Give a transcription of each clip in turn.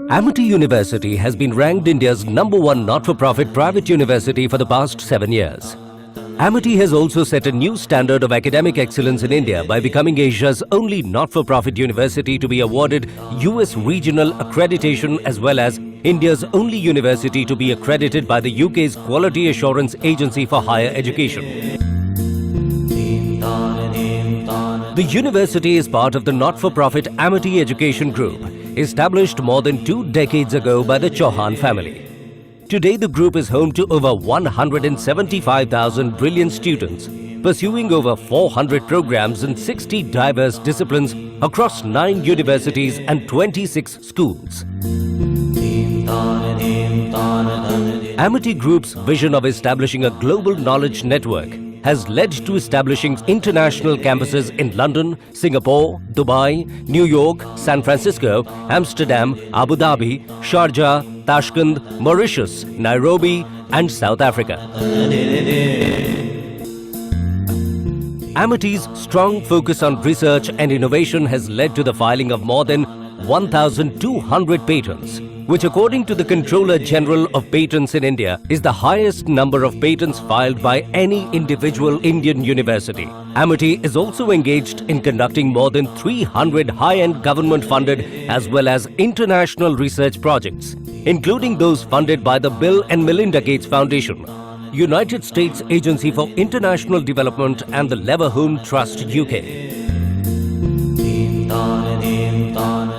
Amity University has been ranked India's #1 not-for-profit private university for the past 7 years. Amity has also set a new standard of academic excellence in India by becoming Asia's only not-for-profit university to be awarded US Regional Accreditation, as well as India's only university to be accredited by the UK's Quality Assurance Agency for Higher Education. The university is part of the not-for-profit Amity Education Group, established more than 2 decades ago by the Chauhan family. Today, the group is home to over 175,000 brilliant students, pursuing over 400 programs in 60 diverse disciplines across 9 universities and 26 schools. Amity Group's vision of establishing a global knowledge network has led to establishing international campuses in London, Singapore, Dubai, New York, San Francisco, Amsterdam, Abu Dhabi, Sharjah, Tashkent, Mauritius, Nairobi, and South Africa. Amity's strong focus on research and innovation has led to the filing of more than 1,200 patents, which, according to the Controller General of Patents in India, is the highest number of patents filed by any individual Indian university. Amity is also engaged in conducting more than 300 high-end government-funded as well as international research projects, including those funded by the Bill and Melinda Gates Foundation, United States Agency for International Development, and the Leverhulme Trust UK.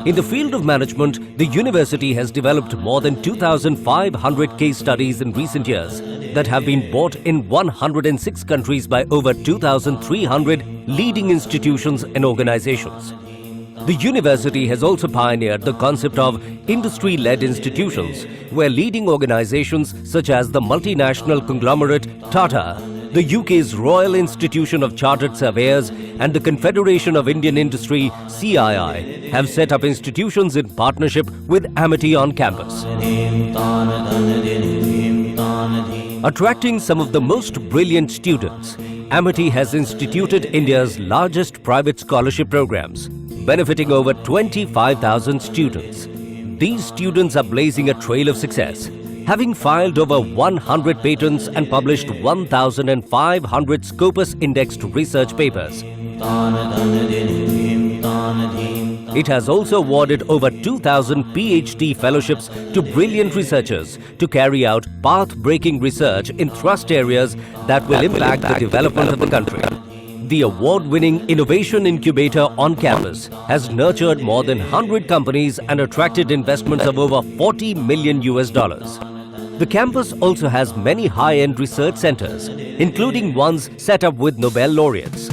In the field of management, the university has developed more than 2,500 case studies in recent years that have been bought in 106 countries by over 2,300 leading institutions and organizations. The university has also pioneered the concept of industry-led institutions, where leading organizations such as the multinational conglomerate Tata, the UK's Royal Institution of Chartered Surveyors, and the Confederation of Indian Industry (CII) have set up institutions in partnership with Amity on campus. Attracting some of the most brilliant students, Amity has instituted India's largest private scholarship programs, benefiting over 25,000 students. These students are blazing a trail of success, having filed over 100 patents and published 1,500 Scopus-indexed research papers. It has also awarded over 2,000 PhD fellowships to brilliant researchers to carry out path-breaking research in thrust areas that will impact the development of the country. The award-winning Innovation Incubator on campus has nurtured more than 100 companies and attracted investments of over $40 million. The campus also has many high-end research centers, including ones set up with Nobel laureates.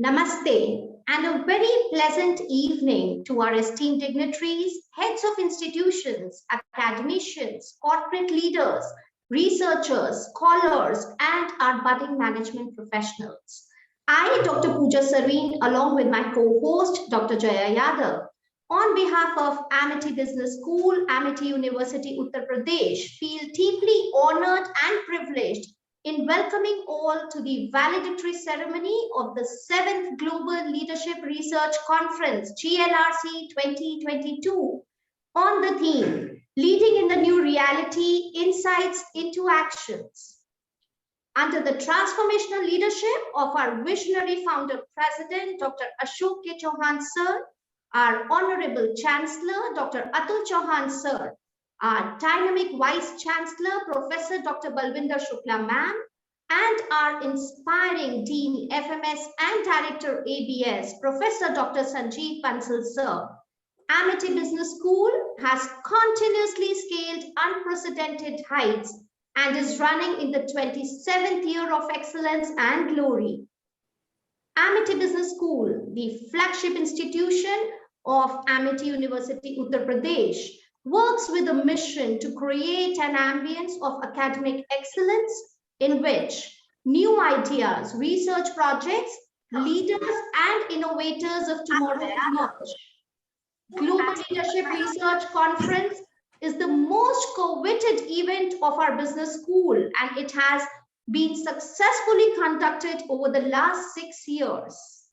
Namaste and a very pleasant evening to our esteemed dignitaries, heads of institutions, academicians, corporate leaders, researchers, scholars, and our budding management professionals. I, Dr. Pooja Sareen, along with my co-host, Dr. Jaya Yadav, on behalf of Amity Business School, Amity University, Uttar Pradesh, feel deeply honored and privileged in welcoming all to the valedictory ceremony of the 7th Global Leadership Research Conference, GLRC 2022, on the theme, Leading in the New Reality, Insights into Actions. Under the transformational leadership of our visionary founder president, Dr. Ashok K. Chauhan sir, our Honorable Chancellor, Dr. Atul Chauhan sir, our dynamic Vice Chancellor, Professor Dr. Balwinder Shukla ma'am, and our inspiring Dean FMS and Director ABS, Professor Dr. Sanjeev Bansal sir. Amity Business School has continuously scaled unprecedented heights and is running in the 27th year of excellence and glory. Amity Business School, the flagship institution of Amity University, Uttar Pradesh, works with a mission to create an ambience of academic excellence in which new ideas, research projects, leaders and innovators of tomorrow emerge. Global Leadership Research Conference is the most coveted event of our business school, and it has been successfully conducted over the last 6 years.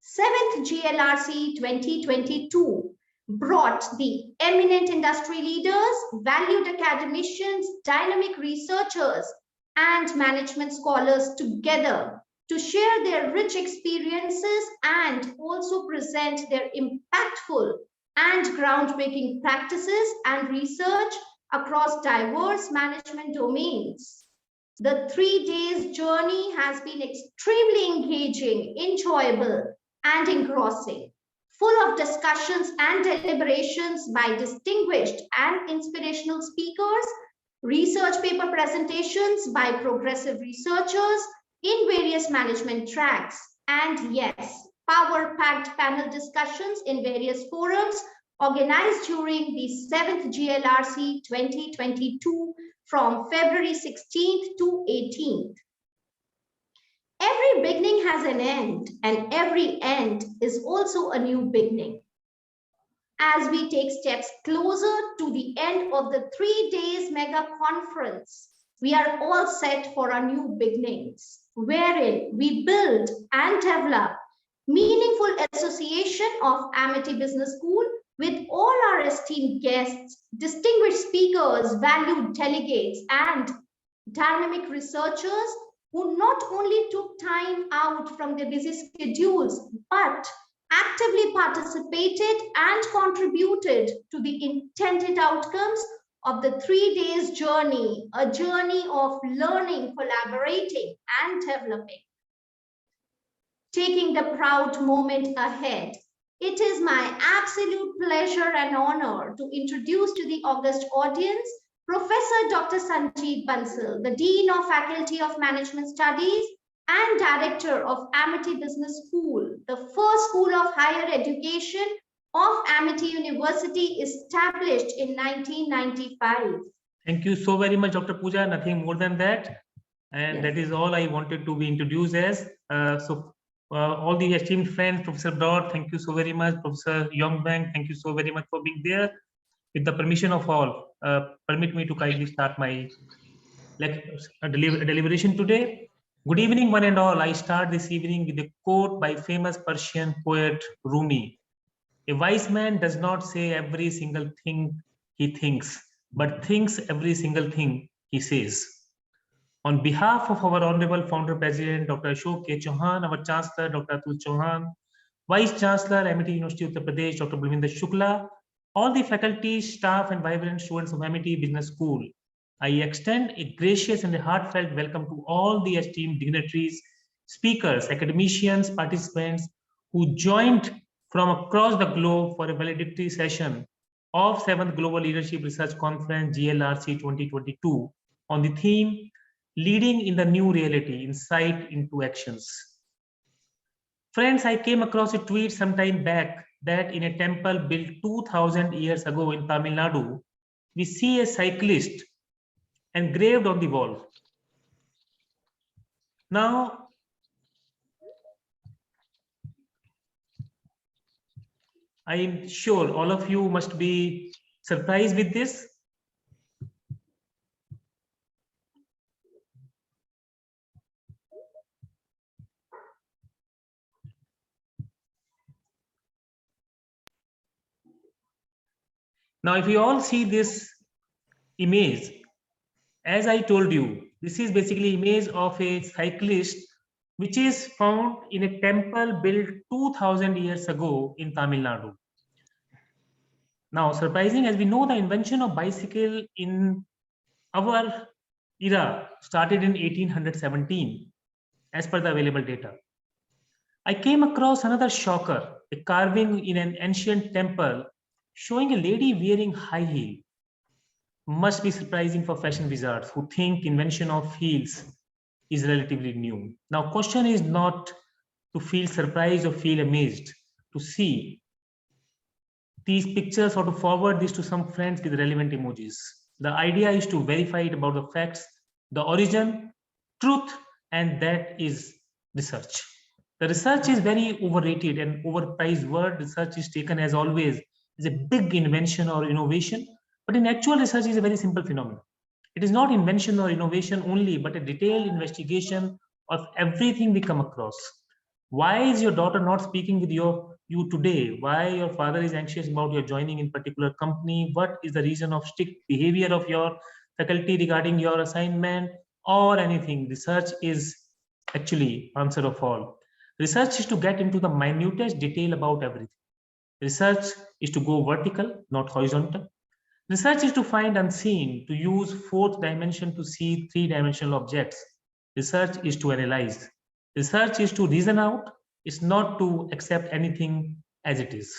7th GLRC 2022 brought the eminent industry leaders, valued academicians, dynamic researchers, and management scholars together to share their rich experiences and also present their impactful and groundbreaking practices and research across diverse management domains. The 3 days journey has been extremely engaging, enjoyable, and engrossing, full of discussions and deliberations by distinguished and inspirational speakers, research paper presentations by progressive researchers in various management tracks, And yes, power-packed panel discussions in various forums organized during the 7th GLRC 2022 from February 16th to 18th. Every beginning has an end, and every end is also a new beginning. As we take steps closer to the end of the 3 days mega conference, we are all set for our new beginnings, wherein we build and develop meaningful association of Amity Business School with all our esteemed guests, distinguished speakers, valued delegates, and dynamic researchers who not only took time out from their busy schedules, but actively participated and contributed to the intended outcomes of the 3 days journey, a journey of learning, collaborating, and developing. Taking the proud moment ahead, it is my absolute pleasure and honor to introduce to the august audience Professor Dr. Sanjeev Bansal, the Dean of Faculty of Management Studies and Director of Amity Business School, the first school of higher education of Amity University established in 1995. Thank you so very much, Dr. Pooja. Nothing more than that. And Yes. that is all I wanted to be introduced as. All the esteemed friends, Professor Dodd, thank you so very much. Professor Youngbank, thank you so very much for being there. With the permission of all, permit me to kindly start my deliberation today. Good evening, one and all. I start this evening with a quote by famous Persian poet Rumi. A wise man does not say every single thing he thinks, but thinks every single thing he says. On behalf of our Honorable Founder President, Dr. Ashok K. Chauhan, our Chancellor, Dr. Atul Chauhan, Vice Chancellor, Amity University, Uttar Pradesh, Dr. Balwinder Shukla, all the faculty, staff, and vibrant students of Amity Business School, I extend a gracious and a heartfelt welcome to all the esteemed dignitaries, speakers, academicians, participants who joined from across the globe for a valedictory session of 7th Global Leadership Research Conference GLRC 2022 on the theme Leading in the New Reality, Insight into Actions. Friends, I came across a tweet some time back that in a temple built 2000 years ago in Tamil Nadu, we see a cyclist engraved on the wall. Now, I am sure all of you must be surprised with this. Now, if you all see this image, as I told you, this is basically image of a cyclist which is found in a temple built 2000 years ago in Tamil Nadu. Now, surprising, as we know, the invention of bicycle in our era started in 1817, as per the available data. I came across another shocker, a carving in an ancient temple showing a lady wearing high heel. Must be surprising for fashion wizards who think invention of heels is relatively new. Now, question is not to feel surprised or feel amazed to see these pictures or to forward this to some friends with relevant emojis. The idea is to verify it about the facts, the origin, truth, and that is research. The research is very overrated and overpriced word. Research is taken as always as a big invention or innovation, but in actual research is a very simple phenomenon. It is not invention or innovation only, but a detailed investigation of everything we come across. Why is your daughter not speaking with you today? Why your father is anxious about your joining in particular company? What is the reason of strict behavior of your faculty regarding your assignment or anything? Research is actually answer of all. Research is to get into the minutest detail about everything. Research is to go vertical, not horizontal. Research is to find unseen, to use fourth dimension to see three-dimensional objects. Research is to analyze. Research is to reason out. It's not to accept anything as it is.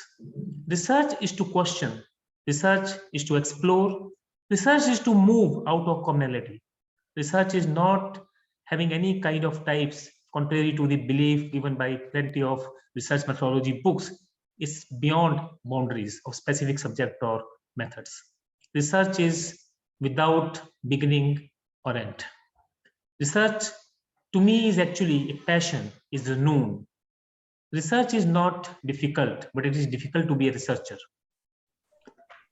Research is to question. Research is to explore. Research is to move out of commonality. Research is not having any kind of types contrary to the belief given by plenty of research methodology books, is beyond boundaries of specific subject or methods. Research is without beginning or end. Research to me is actually a passion, is a noon. Research is not difficult, but it is difficult to be a researcher.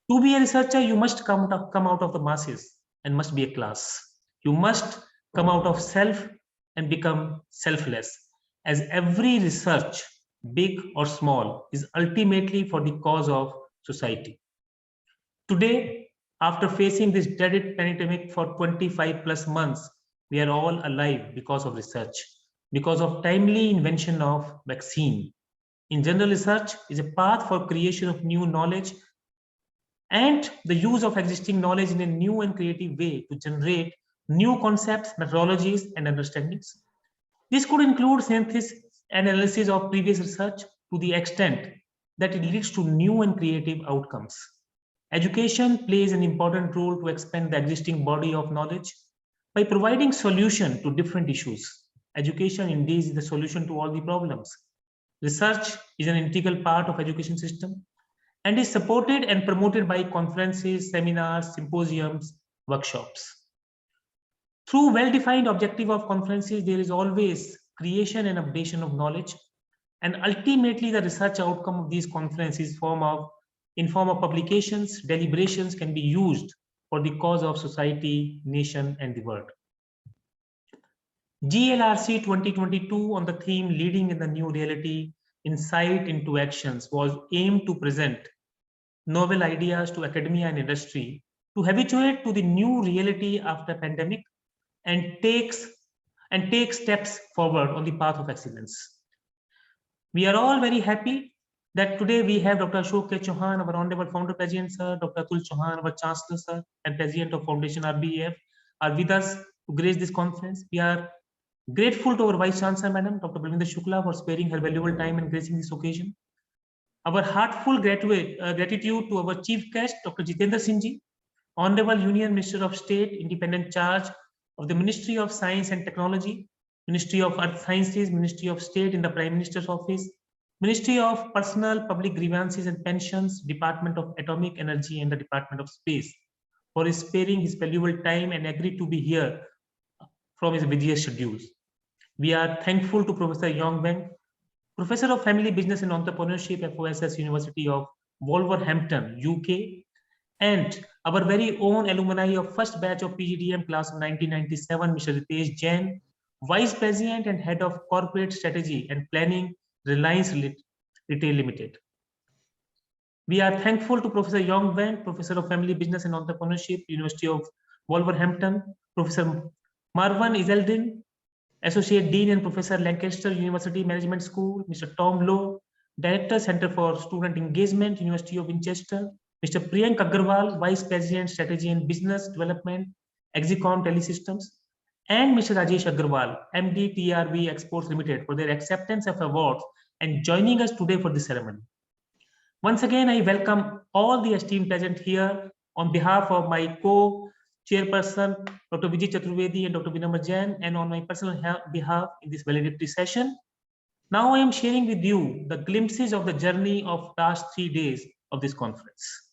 To be a researcher, you must come out of the masses and must be a class. You must come out of self and become selfless, as every research, big or small, is ultimately for the cause of society. Today, after facing this dreaded pandemic for 25 plus months, we are all alive because of research, because of timely invention of vaccine. In general, research is a path for creation of new knowledge and the use of existing knowledge in a new and creative way to generate new concepts, methodologies, and understandings. This could include synthesis and analysis of previous research to the extent that it leads to new and creative outcomes. Education plays an important role to expand the existing body of knowledge by providing solution to different issues. Education indeed is the solution to all the problems. Research is an integral part of education system and is supported and promoted by conferences, seminars, symposiums, workshops. Through well-defined objective of conferences, there is always creation and updation of knowledge, and ultimately the research outcome of these conferences in form of publications, deliberations can be used for the cause of society, nation, and the world. GLRC 2022 on the theme Leading in the New Reality, Insight into Actions was aimed to present novel ideas to academia and industry to habituate to the new reality after pandemic and take steps forward on the path of excellence. We are all very happy that today we have Dr. Ashok K. Chauhan, our Honorable Founder President, Sir, Dr. Atul Chauhan, our Chancellor, Sir, and President of Foundation RBF are with us to grace this conference. We are grateful to our Vice Chancellor, Madam, Dr. Balvinder Shukla, for sparing her valuable time and gracing this occasion. Our heartfelt gratitude to our Chief Guest, Dr. Jitendra Singh Ji, Honorable Union Minister of State, Independent Charge of the Ministry of Science and Technology, Ministry of Earth Sciences, Ministry of State in the Prime Minister's Office, Ministry of Personal Public Grievances and Pensions, Department of Atomic Energy, and the Department of Space, for sparing his valuable time and agreed to be here from his busy schedules. We are thankful to Professor Yong Wang, Professor of Family Business and Entrepreneurship at FOSS University of Wolverhampton, UK, and our very own alumni of first batch of PGDM class of 1997, Mr. Ritesh Jain, Vice President and Head of Corporate Strategy and Planning, Reliance Retail Limited. We are thankful to Professor Yong Wang, Professor of Family Business and Entrepreneurship, University of Wolverhampton, Professor Marwan Izeldin, Associate Dean and Professor, Lancaster University Management School, Mr. Tom Lowe, Director, Center for Student Engagement, University of Winchester, Mr. Priyank Agarwal, Vice President, Strategy and Business Development, Exicom Telesystems, and Mr. Rajesh Agarwal, MD TRV Exports Limited, for their acceptance of awards and joining us today for this ceremony. Once again, I welcome all the esteemed present here on behalf of my co-chairperson, Dr. Vijay Chaturvedi and Dr. Vinamra Jain, and on my personal behalf in this valedictory session. Now I am sharing with you the glimpses of the journey of last 3 days of this conference.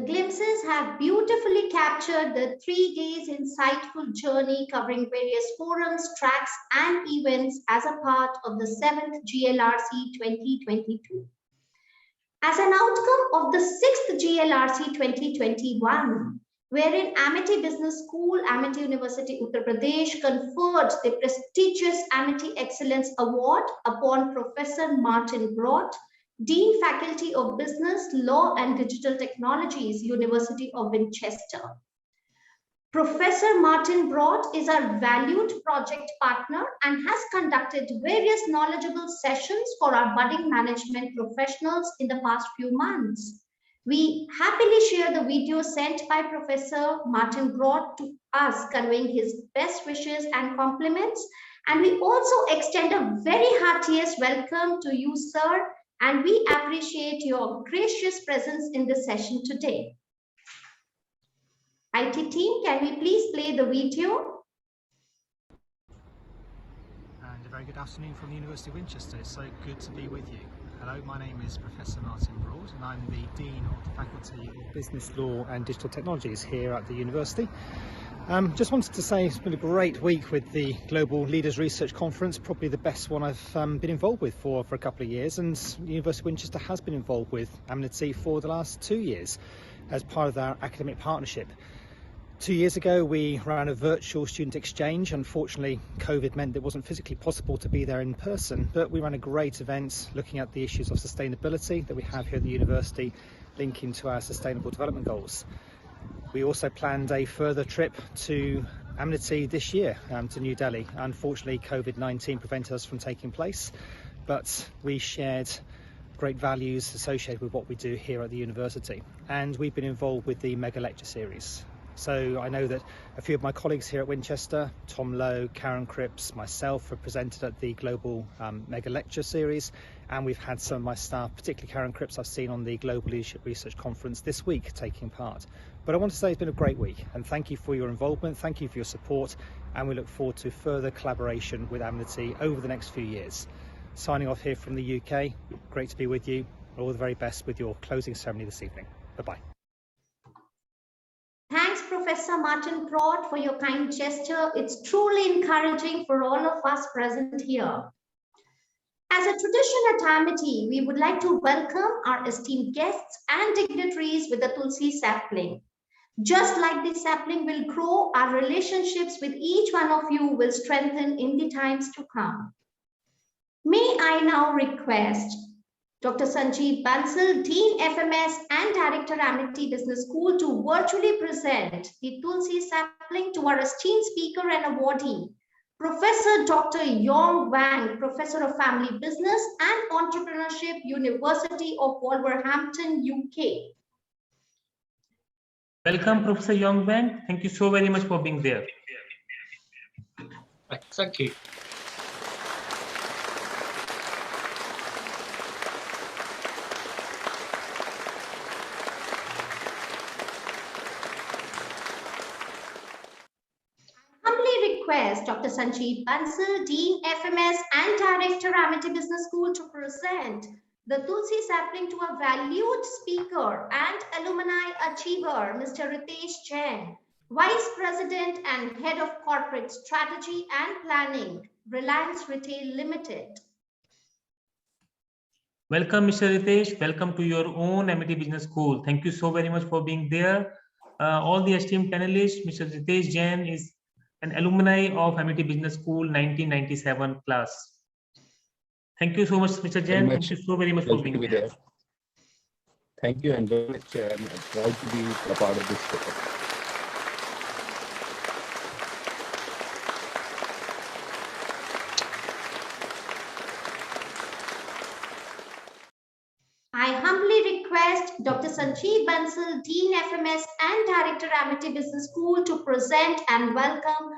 The glimpses have beautifully captured the 3 days insightful journey covering various forums, tracks, and events as a part of the 7th GLRC 2022. As an outcome of the 6th GLRC 2021, wherein Amity Business School, Amity University, Uttar Pradesh conferred the prestigious Amity Excellence Award upon Professor Martin Broad, Dean Faculty of Business, Law and Digital Technologies, University of Winchester. Professor Martin Broad is our valued project partner and has conducted various knowledgeable sessions for our budding management professionals in the past few months. We happily share the video sent by Professor Martin Broad to us, conveying his best wishes and compliments. And we also extend a very heartiest welcome to you, sir, and we appreciate your gracious presence in the session today. IT team, can we please play the video? And a very good afternoon from the University of Winchester. It's so good to be with you. Hello, my name is Professor Martin Broad and I'm the Dean of the Faculty of Business, Law and Digital Technologies here at the university. Just wanted to say it's been a great week with the Global Leaders Research Conference, probably the best one I've been involved with for a couple of years, and the University of Winchester has been involved with Amity for the last 2 years as part of our academic partnership. 2 years ago we ran a virtual student exchange. Unfortunately, COVID meant it wasn't physically possible to be there in person, but we ran a great event looking at the issues of sustainability that we have here at the university, linking to our sustainable development goals. We also planned a further trip to Amity this year, to New Delhi. Unfortunately, COVID-19 prevented us from taking place, but we shared great values associated with what we do here at the university. And we've been involved with the Mega Lecture Series. So I know that a few of my colleagues here at Winchester, Tom Lowe, Karen Cripps, myself, have presented at the Global Mega Lecture Series, and we've had some of my staff, particularly Karen Cripps, I've seen on the Global Leadership Research Conference this week taking part. But I want to say it's been a great week, and thank you for your involvement, thank you for your support, and we look forward to further collaboration with Amity over the next few years. Signing off here from the UK, great to be with you. All the very best with your closing ceremony this evening. Bye-bye. Thanks, Professor Martin Broad, for your kind gesture. It's truly encouraging for all of us present here. As a tradition at Amity, we would like to welcome our esteemed guests and dignitaries with the Tulsi sapling. Just like the sapling will grow, our relationships with each one of you will strengthen in the times to come. May I now request Dr. Sanjeev Bansal, Dean FMS and Director Amity Business School, to virtually present the Tulsi sapling to our esteemed speaker and awardee, Professor Dr. Yong Wang, Professor of Family Business and Entrepreneurship, University of Wolverhampton, UK. Welcome, Professor Yong Wang. Thank you so very much for being there. Thank you. Humbly request Dr. Sanjeev Bansal, Dean FMS and Director, Amity Business School, to present the Tulsi sapling to a valued speaker and alumni achiever, Mr. Ritesh Jain, Vice President and Head of Corporate Strategy and Planning, Reliance Retail Limited. Welcome, Mr. Ritesh. Welcome to your own Amity Business School. Thank you so very much for being there. All the esteemed panelists, Mr. Ritesh Jain is an alumni of Amity Business School 1997 class. Thank you so much, Mr. Jain. Thank you so very much for being there. Thank you, and very much I'm proud to be a part of this program. I humbly request Dr. Sanjeev Bansal, Dean FMS and Director, Amity Business School, to present and welcome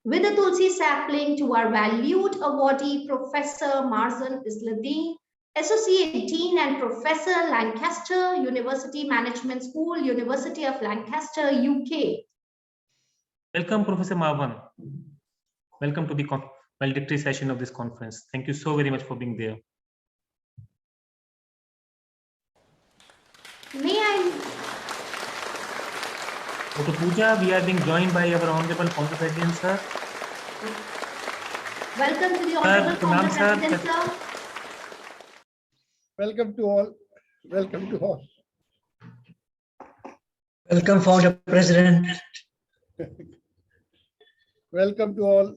with a Tulsi sapling to our valued awardee, Professor Marzan Isladeen, Associate Dean and Professor, Lancaster University Management School, University of Lancaster, UK. Welcome, Professor Marwan. Welcome to the valedictory session of this conference. Thank you so very much for being there. May I? Dr. Pooja, we are being joined by our Honorable Founder President, sir. Welcome to the Honorable Founder President, sir. Welcome to all. Welcome to all. Welcome, Founder President. Welcome to all.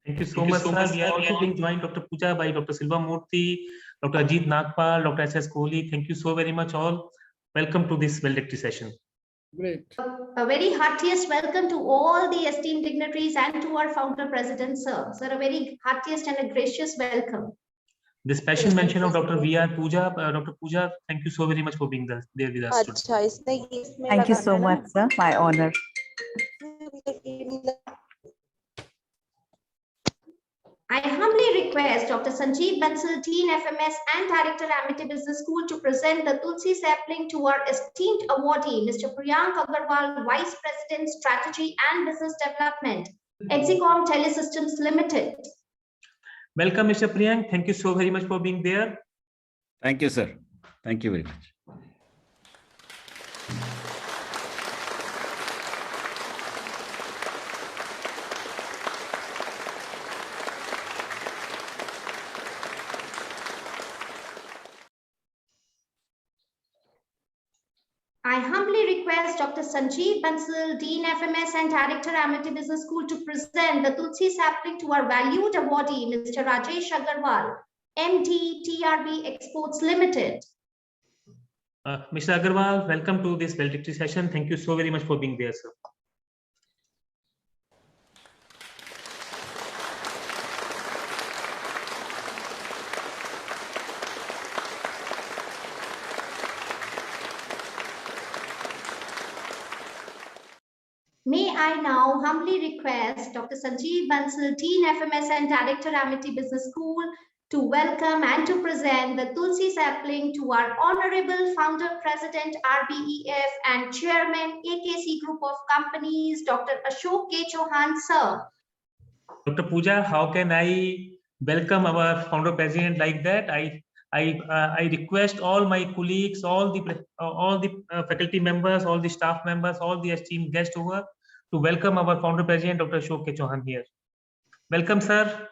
Thank you so much, sir. We are also being joined, Dr. Pooja, by Dr. Silva Murthy, Dr. Ajit Nagpal, Dr. S.S. Kohli. Thank you so very much all. Welcome to this valedictory session. Great. A very heartiest welcome to all the esteemed dignitaries and to our Founder President, sir. Sir, a very heartiest and a gracious welcome. The special mention of Dr. V.R. Pooja. Dr. Pooja, thank you so very much for being there with us today. Thank you so much, sir. My honor. I humbly request Dr. Sanjeev Bansal, Dean FMS and Director, Amity Business School, to present the Tulsi sapling to our esteemed awardee, Mr. Priyank Agarwal, Vice President, Strategy and Business Development, Exicom Telesystems Limited. Welcome, Mr. Priyank. Thank you so very much for being there. Thank you, sir. Thank you very much. I humbly request Dr. Sanjeev Bansal, Dean FMS and Director, Amity Business School, to present the Tulsi sapling to our valued awardee, Mr. Rajesh Agarwal, MD, TRB Exports Limited. Mr. Agarwal, welcome to this valedictory session. Thank you so very much for being there, sir. May I now humbly request Dr. Sanjeev Bansal, Dean FMS and Director, Amity Business School, to welcome and to present the Tulsi sapling to our Honorable Founder President, RBEF and Chairman, AKC Group of Companies, Dr. Ashok K. Chauhan, sir. Dr. Pooja, how can I welcome our Founder President like that? I request all my colleagues, all the faculty members, all the staff members, all the esteemed guests over to welcome our Founder President, Dr. Ashok K. Chauhan here. Welcome, sir.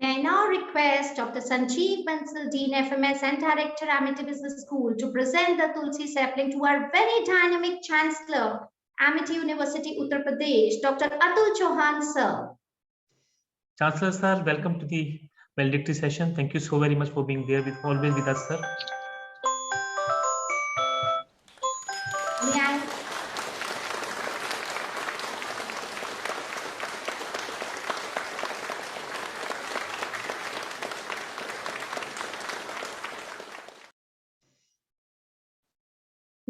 May I now request Dr. Sanjeev Bansal, Dean FMS and Director, Amity Business School, to present the Tulsi sapling to our very dynamic Chancellor, Amity University, Uttar Pradesh, Dr. Atul Chauhan, sir. Chancellor sir, welcome to the valedictory session. Thank you so very much for being there always with us, sir. May I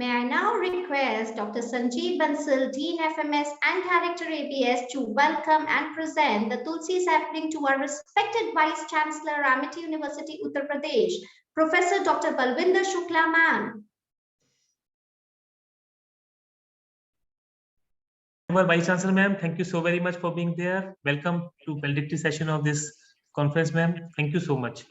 May I now request Dr. Sanjeev Bansal, Dean FMS and Director ABS, to welcome and present the Tulsi sapling to our respected Vice Chancellor, Amity University, Uttar Pradesh, Professor Dr. Balwinder Shukla, ma'am. Our Vice Chancellor, ma'am, thank you so very much for being there. Welcome to valedictory session of this conference, ma'am. Thank you so much.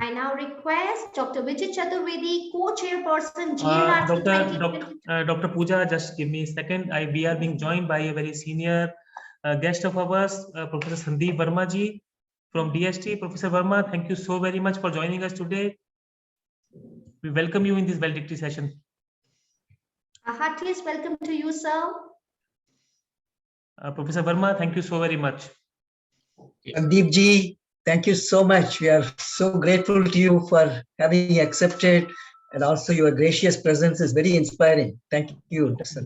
I now request Dr. Vijay Chaturvedi, co-chairperson, GLRC. Dr. Pooja, just give me a second. We are being joined by a very senior guest of ours, Professor Sandeep Verma ji from DST. Professor Verma, thank you so very much for joining us today. We welcome you in this valedictory session. A heartiest welcome to you, sir. Professor Verma, thank you so very much. Sandeep ji, thank you so much. We are so grateful to you for having accepted, and also your gracious presence is very inspiring. Thank you, sir.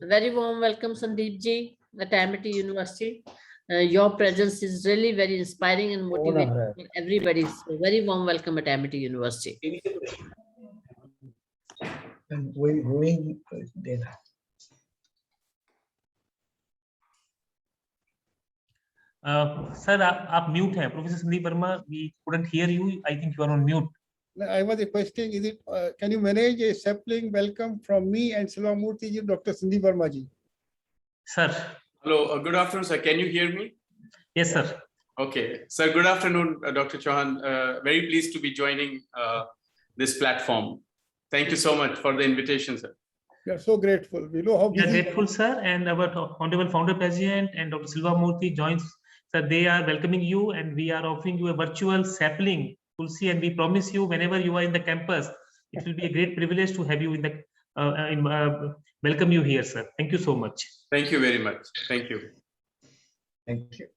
Very warm welcome, Sandeep ji, at Amity University. Your presence is really very inspiring and motivating for everybody. So very warm welcome at Amity University. And going there. Sir, आप mute हैं. Professor Sandeep Verma, we couldn't hear you. I think you are on mute. I was requesting, is it, can you manage a sapling welcome from me and Silvamurthy ji, Dr. Sandeep Verma ji? Sir. Hello, good afternoon, sir. Can you hear me? Yes, sir. Okay. Sir, good afternoon, Dr. Chauhan. Very pleased to be joining this platform. Thank you so much for the invitation, sir. We are so grateful. We know how busy. We are grateful, sir. And our Honorable Founder President and Dr. Silvamurthy joins. Sir, they are welcoming you, and we are offering you a virtual sapling, Tulsi, and we promise you whenever you are in the campus, it will be a great privilege to have you in the welcome you here, sir. Thank you so much. Thank you very much. Thank you. Thank you.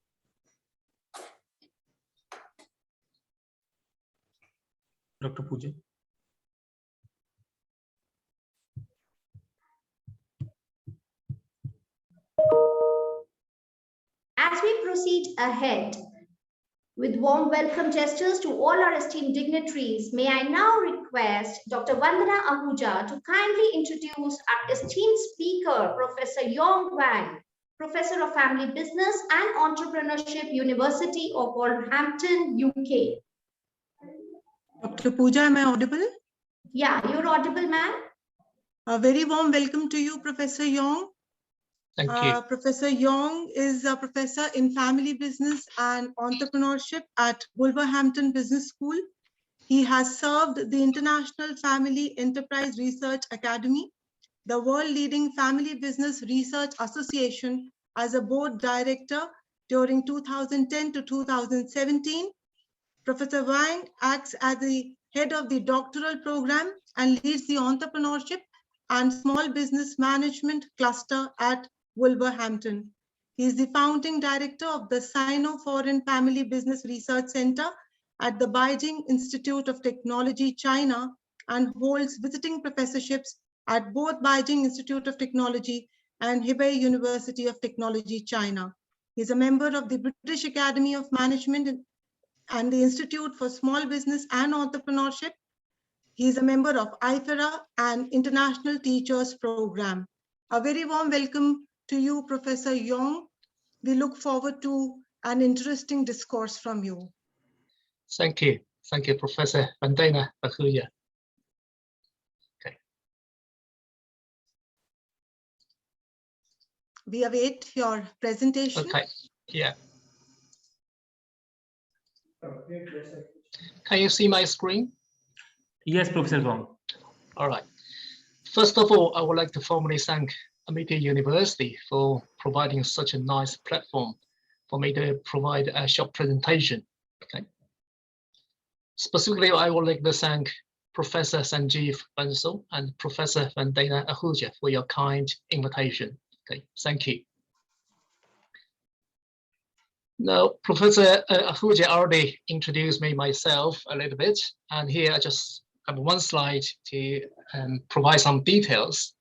Dr. Pooja. As we proceed ahead with warm welcome gestures to all our esteemed dignitaries, may I now request Dr. Vandana Ahuja to kindly introduce our esteemed speaker, Professor Yong Wang, Professor of Family Business and Entrepreneurship, University of Wolverhampton, UK. Dr. Pooja, am I audible? Yeah, you're audible, ma'am. A very warm welcome to you, Professor Yong. Thank you. Professor Yong is a professor in family business and entrepreneurship at Wolverhampton Business School. He has served the International Family Enterprise Research Academy, the world-leading family business research association, as a board director during 2010 to 2017. Professor Wang acts as the head of the doctoral program and leads the entrepreneurship and small business management cluster at Wolverhampton. He is the founding director of the Sino-Foreign Family Business Research Center at the Beijing Institute of Technology, China, and holds visiting professorships at both Beijing Institute of Technology and Hebei University of Technology, China. He is a member of the British Academy of Management and the Institute for Small Business and Entrepreneurship. He is a member of IFERA and International Teachers Program. A very warm welcome to you, Professor Yong. We look forward to an interesting discourse from you. Thank you. Thank you, Professor Vandana Ahuja. Okay. We await your presentation. Okay. Yeah. Can you see my screen? Yes, Professor Wong. All right. First of all, I would like to formally thank Amity University for providing such a nice platform for me to provide a short presentation. Okay. Specifically, I would like to thank Professor Sanjeev Bansal and Professor Vandana Ahuja for your kind invitation. Okay, thank you. Now, Professor Ahuja already introduced me myself a little bit, and here I just have one slide to provide some details.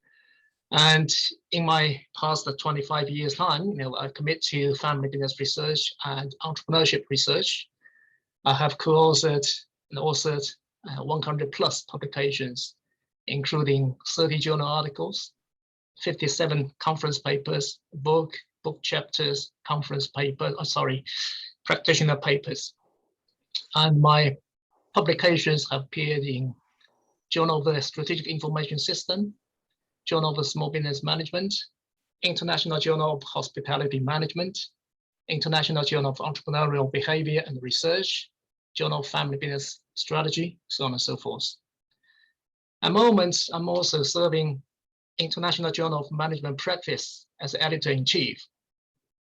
And in my past 25 years time, I've committed to family business research and entrepreneurship research. I have co-authored and authored 100 plus publications, including 30 journal articles, 57 conference papers, book chapters, conference papers, practitioner papers. And my publications have appeared in Journal of the Strategic Information System, Journal of the Small Business Management, International Journal of Hospitality Management, International Journal of Entrepreneurial Behavior and Research, Journal of Family Business Strategy, so on and so forth. At the moment, I'm also serving International Journal of Management Practice as editor-in-chief.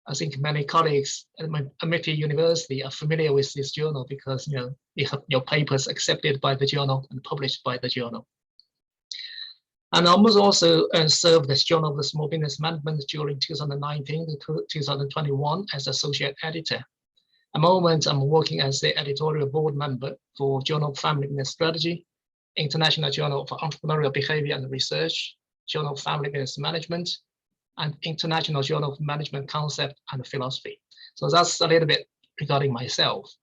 I think many colleagues at MIT University are familiar with this journal because you have your papers accepted by the journal and published by the journal. And I was also served as Journal of the Small Business Management during 2019 to 2021 as associate editor. At the moment, I'm working as the editorial board member for Journal of Family Business Strategy, International Journal of Entrepreneurial Behavior and Research, Journal of Family Business Management, and International Journal of Management Concept and Philosophy. So that's a little bit regarding myself.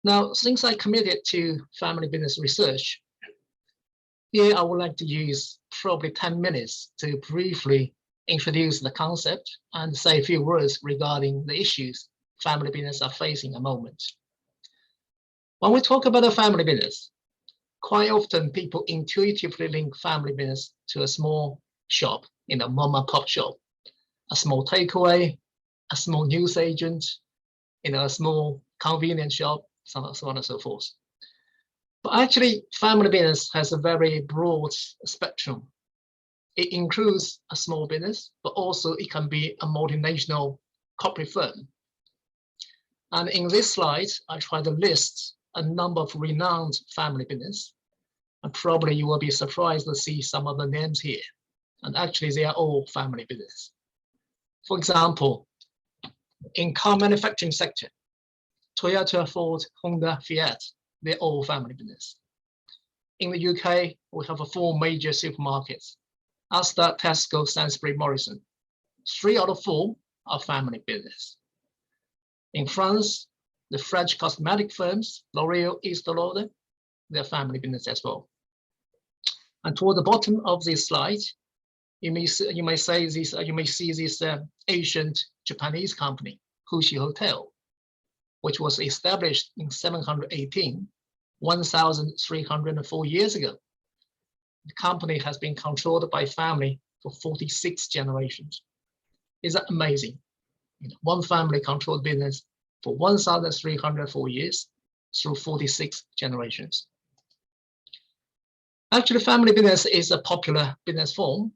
Now, since I committed to family business research, here I would like to use probably 10 minutes to briefly introduce the concept and say a few words regarding the issues family business are facing at the moment. When we talk about a family business, quite often people intuitively link family business to a small shop, a mom and pop shop, a small takeaway, a small news agent, a small convenience shop, so on and so forth. But actually, family business has a very broad spectrum. It includes a small business, but also it can be a multinational corporate firm. And in this slide, I try to list a number of renowned family business. And probably you will be surprised to see some of the names here. And actually, they are all family business. For example, in car manufacturing sector, Toyota, Ford, Honda, Fiat, they're all family business. In the UK, we have 4 major supermarkets, Asda, Tesco, Sainsbury, Morrison. 3 out of 4 are family business. In France, the French cosmetic firms, L'Oreal, Estée Lauder, they're family business as well. And toward the bottom of this slide, you may see this ancient Japanese company, Kushi Hotel, which was established in 718, 1,304 years ago. The company has been controlled by family for 46 generations. Is that amazing? One family controlled business for 1,304 years through 46 generations. Actually, family business is a popular business form.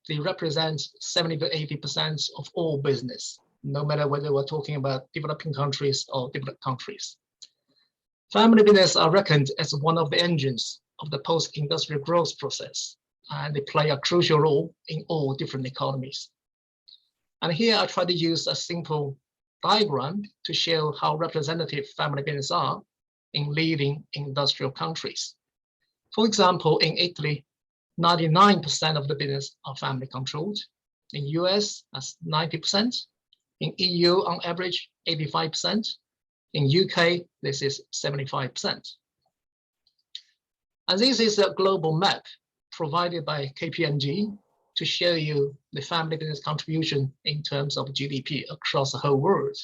They represent 70 to 80% of all business, no matter whether we're talking about developing countries or developed countries. Family business are reckoned as one of the engines of the post-industrial growth process, and they play a crucial role in all different economies. And here I try to use a simple diagram to show how representative family business are in leading industrial countries. For example, in Italy, 99% of the business are family controlled. In US, that's 90%. In EU, on average, 85%. In UK, this is 75%. And this is a global map provided by KPMG to show you the family business contribution in terms of GDP across the whole world.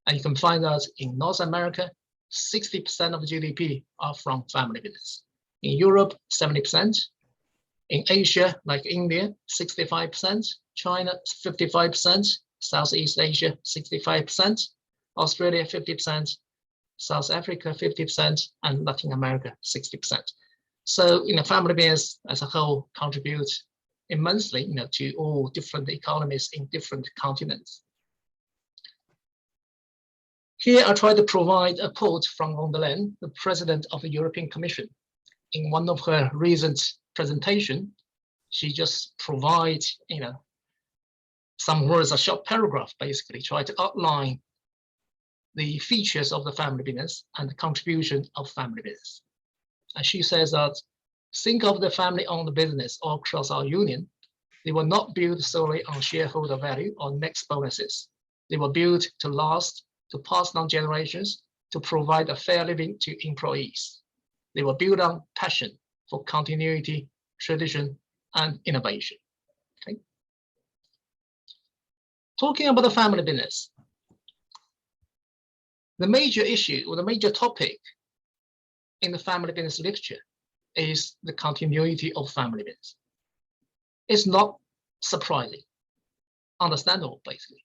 And you can find that in North America, 60% of GDP are from family business. In Europe, 70%. In Asia, like India, 65%, China, 55%, Southeast Asia, 65%, Australia, 50%, South Africa, 50%, and Latin America, 60%. So, family business as a whole contributes immensely, to all different economies in different continents. Here, I try to provide a quote from von der Leyen, the President of the European Commission. In one of her recent presentations, she just provides, some words, a short paragraph, basically, try to outline the features of the family business and the contribution of family business. And she says that, think of the family-owned business all across our union. They were not built solely on shareholder value or next bonuses. They were built to last, to pass down generations, to provide a fair living to employees. They were built on passion for continuity, tradition, and innovation. Okay. Talking about the family business, the major issue or the major topic in the family business literature is the continuity of family business. It's not surprising, understandable, basically.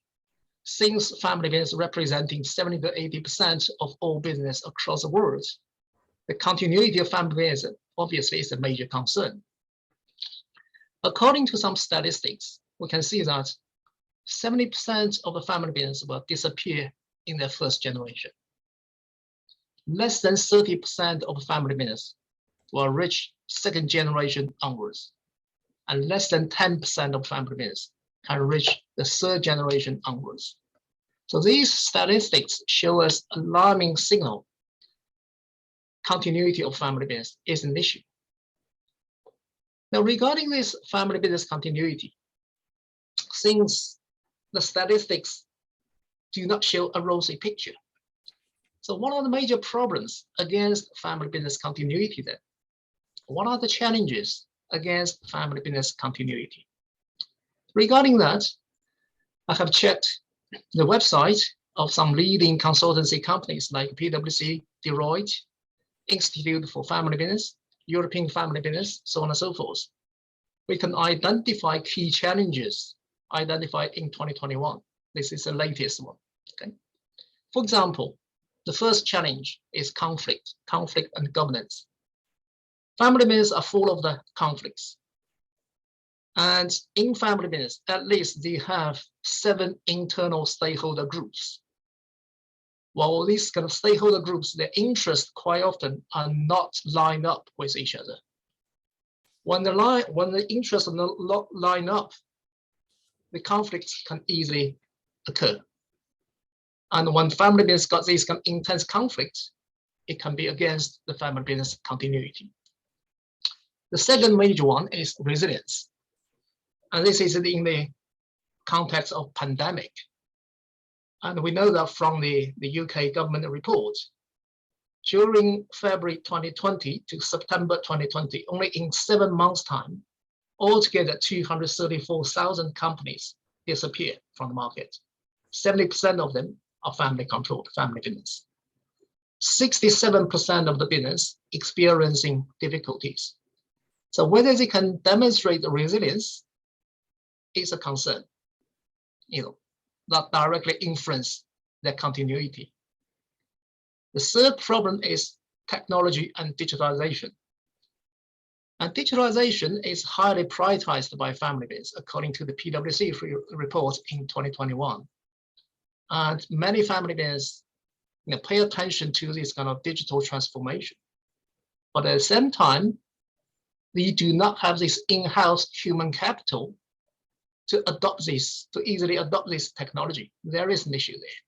Since family business representing 70 to 80% of all business across the world, the continuity of family business obviously is a major concern. According to some statistics, we can see that 70% of the family business will disappear in their first generation. Less than 30% of the family business will reach second generation onwards, and less than 10% of family business can reach the third generation onwards. So these statistics show us alarming signal. Continuity of family business is an issue. Now, regarding this family business continuity, since the statistics do not show a rosy picture, so what are the major problems against family business continuity then? What are the challenges against family business continuity? Regarding that, I have checked the website of some leading consultancy companies like PwC, Deloitte, Institute for Family Business, European Family Business, so on and so forth. We can identify key challenges identified in 2021. This is the latest one. Okay. For example, the first challenge is conflict and governance. Family business are full of the conflicts. And in family business, at least they have 7 internal stakeholder groups. While these kind of stakeholder groups, their interests quite often are not lined up with each other. When the interests are not line up, the conflicts can easily occur. And when family business got these kind of intense conflicts, it can be against the family business continuity. The second major one is resilience. And this is in the context of pandemic. And we know that from the UK government report, during February 2020 to September 2020, only in 7 months' time, altogether 234,000 companies disappeared from the market. 70% of them are family controlled, family business. 67% of the business experiencing difficulties. So whether they can demonstrate the resilience is a concern, that directly influence their continuity. The third problem is technology and digitalization. And digitalization is highly prioritized by family business, according to the PwC report in 2021. And many family business pay attention to this kind of digital transformation. But at the same time, we do not have this in-house human capital to easily adopt this technology. There is an issue there.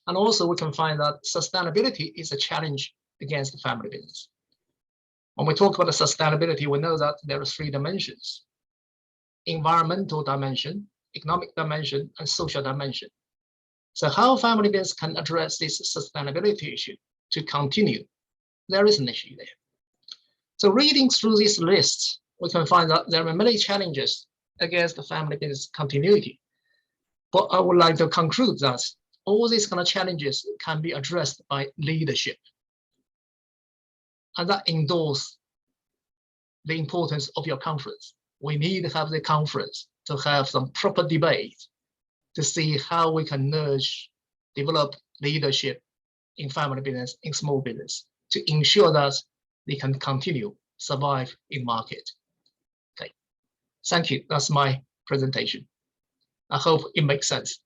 And also we can find that sustainability is a challenge against the family business. When we talk about the sustainability, we know that there are 3 dimensions: environmental dimension, economic dimension, and social dimension. So how family business can address this sustainability issue to continue? There is an issue there. So reading through this list, we can find that there are many challenges against the family business continuity. But I would like to conclude that all these kind of challenges can be addressed by leadership. And that endorses the importance of your conference. We need to have the conference to have some proper debate to see how we can nurture, develop leadership in family business, in small business, to ensure that they can continue, survive in market. Okay, thank you. That's my presentation. I hope it makes sense.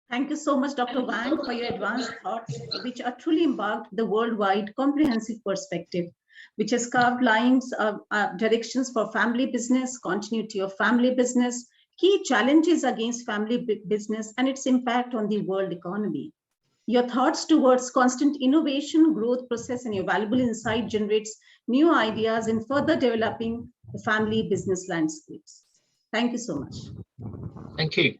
Thank you so much, Dr. Wang, for your advanced thoughts, which are truly embarked the worldwide comprehensive perspective, which has carved lines of directions for family business, continuity of family business, key challenges against family business, and its impact on the world economy. Your thoughts towards constant innovation, growth process, and your valuable insight generates new ideas in further developing the family business landscapes. Thank you so much. Thank you.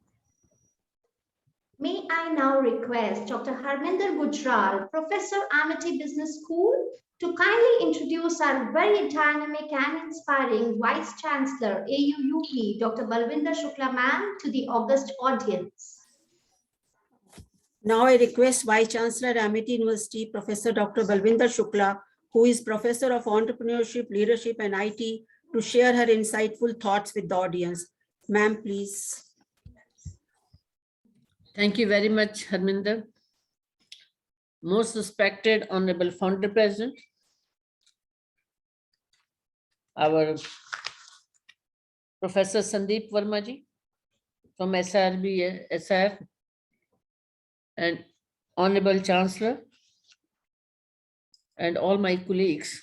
May I now request Dr. Harminder Gujral, Professor, Amity Business School, to kindly introduce our very dynamic and inspiring Vice Chancellor, AUUP, Dr. Balwinder Shukla Ma'am, to the august audience. Now I request Vice Chancellor, Amity University, Professor Dr. Balwinder Shukla, who is Professor of Entrepreneurship, Leadership and IT, to share her insightful thoughts with the audience. Ma'am, please. Thank you very much, Harminder. Most respected Honorable Founder President, our Professor Sandeep Verma ji from SRB, SR, and Honorable Chancellor, and all my colleagues,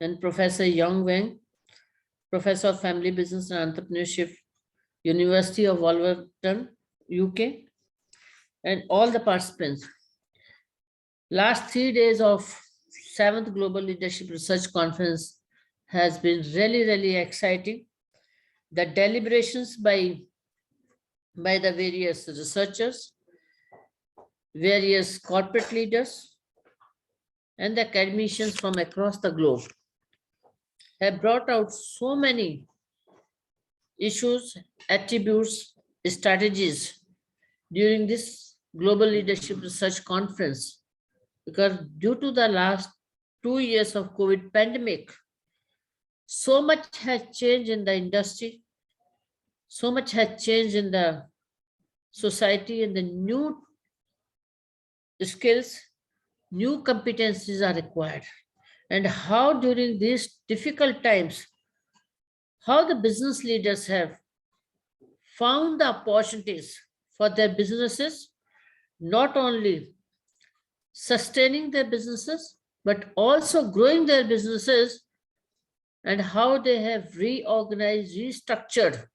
and Professor Yang Wang, Professor of Family Business and Entrepreneurship, University of Wolverhampton, UK, and all the participants. Last 3 days of 7th Global Leadership Research Conference has been really, really exciting. The deliberations by the various researchers, various corporate leaders, and the academicians from across the globe have brought out so many issues, attributes, strategies during this Global Leadership Research Conference, because due to the last 2 years of COVID pandemic, so much has changed in the industry, so much has changed in the society, and the new skills, new competencies are required. And how during these difficult times, how the business leaders have found the opportunities for their businesses, not only sustaining their businesses, but also growing their businesses, and how they have reorganized, restructured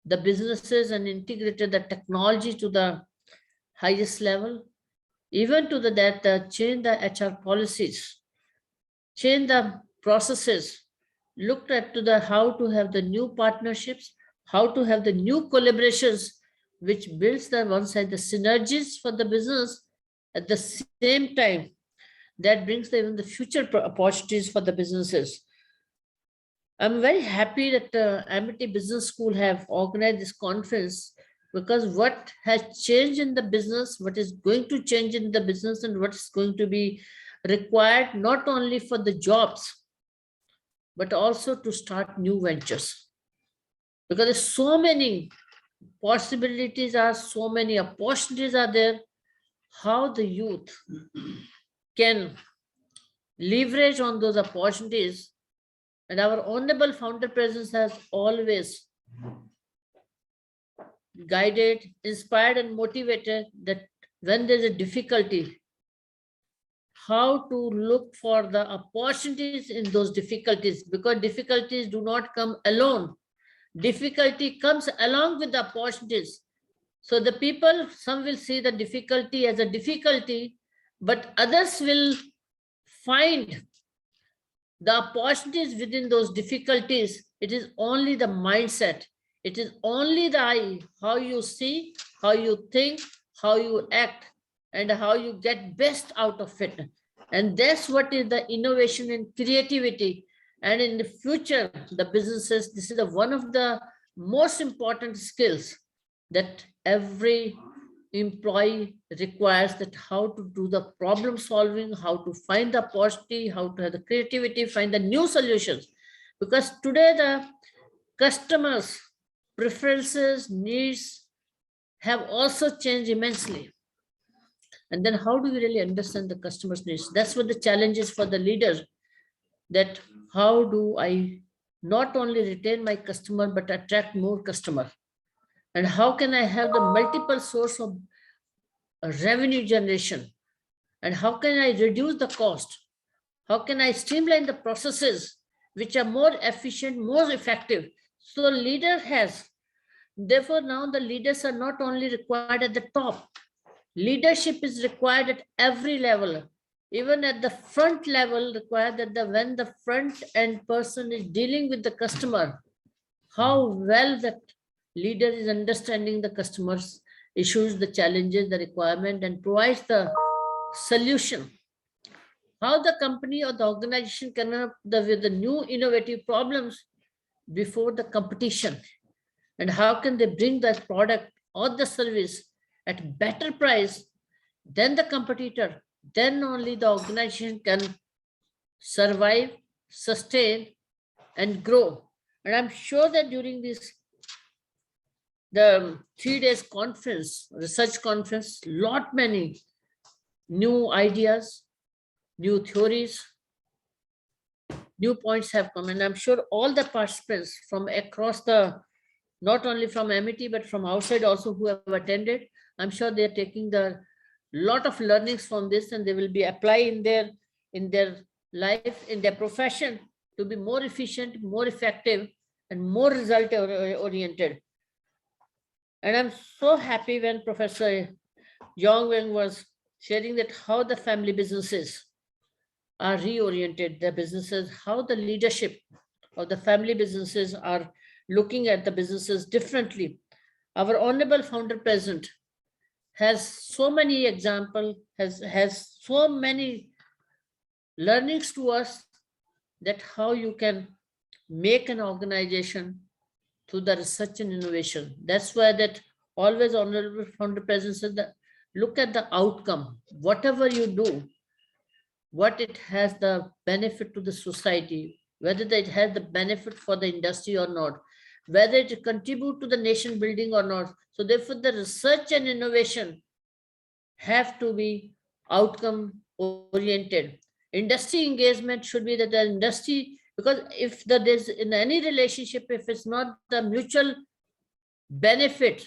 the businesses and integrated the technology to the highest level, even to that change the HR policies, change the processes, looked at to the how to have the new partnerships, how to have the new collaborations, which builds the one side the synergies for the business, at the same time that brings the, even the future opportunities for the businesses. I'm very happy that Amity Business School have organized this conference, because what has changed in the business, what is going to change in the business, and what is going to be required not only for the jobs, but also to start new ventures. Because there's so many possibilities are, so many opportunities are there, how the youth can leverage on those opportunities. And our Honorable Founder President has always guided, inspired, and motivated that when there's a difficulty, how to look for the opportunities in those difficulties, because difficulties do not come alone. Difficulty comes along with the opportunities. So the people, some will see the difficulty as a difficulty, but others will find the opportunities within those difficulties. It is only the mindset. It is only the eye, how you see, how you think, how you act, and how you get best out of it. And that's what is the innovation and creativity. And in the future, the businesses, this is one of the most important skills that every employee requires, that how to do the problem solving, how to find the opportunity, how to have the creativity, find the new solutions. Because today the customers' preferences, needs have also changed immensely. And then how do we really understand the customer's needs? That's what the challenge is for the leaders, that how do I not only retain my customer, but attract more customer? And how can I have the multiple source of revenue generation? And how can I reduce the cost? How can I streamline the processes which are more efficient, more effective? So leader has, therefore now the leaders are not only required at the top. Leadership is required at every level, even at the front level required that when the front end person is dealing with the customer, how well that leader is understanding the customer's issues, the challenges, the requirement, and provides the solution. How the company or the organization can come up with the new innovative problems before the competition, and how can they bring that product or the service at better price than the competitor. Then only the organization can survive, sustain, and grow. And I'm sure that during this, the 3 days conference, research conference, many new ideas, new theories, new points have come. And I'm sure all the participants from across the, not only from MIT, but from outside also who have attended, I'm sure they're taking the lot of learnings from this, and they will be applying in their life, in their profession, to be more efficient, more effective, and more result oriented. And I'm so happy when Professor Yong Weng was sharing that how the family businesses are reoriented, their businesses, how the leadership of the family businesses are looking at the businesses differently. Our honorable founder president has so many examples, has so many learnings to us, that how you can make an organization through the research and innovation. That's why that always honorable founder president said that look at the outcome, whatever you do, what it has the benefit to the society, whether it has the benefit for the industry or not, whether it contribute to the nation building or not. So therefore the research and innovation have to be outcome oriented. Industry engagement should be that the industry, because if there's in any relationship, if it's not the mutual benefit,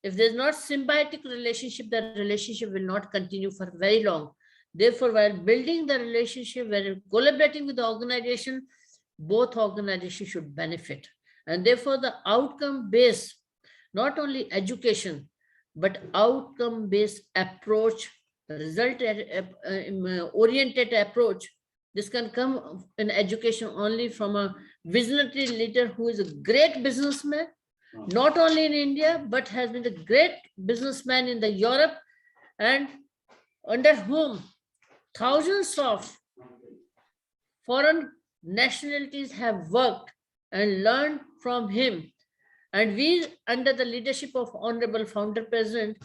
if there's not symbiotic relationship, that relationship will not continue for very long. Therefore, while building the relationship, when collaborating with the organization, both organizations should benefit. And therefore, the outcome-based, not only education, but outcome-based approach, result-oriented approach, this can come in education only from a visionary leader who is a great businessman, not only in India, but has been a great businessman in the Europe, and under whom thousands of foreign nationalities have worked and learned from him. And we, under the leadership of Honorable Founder President,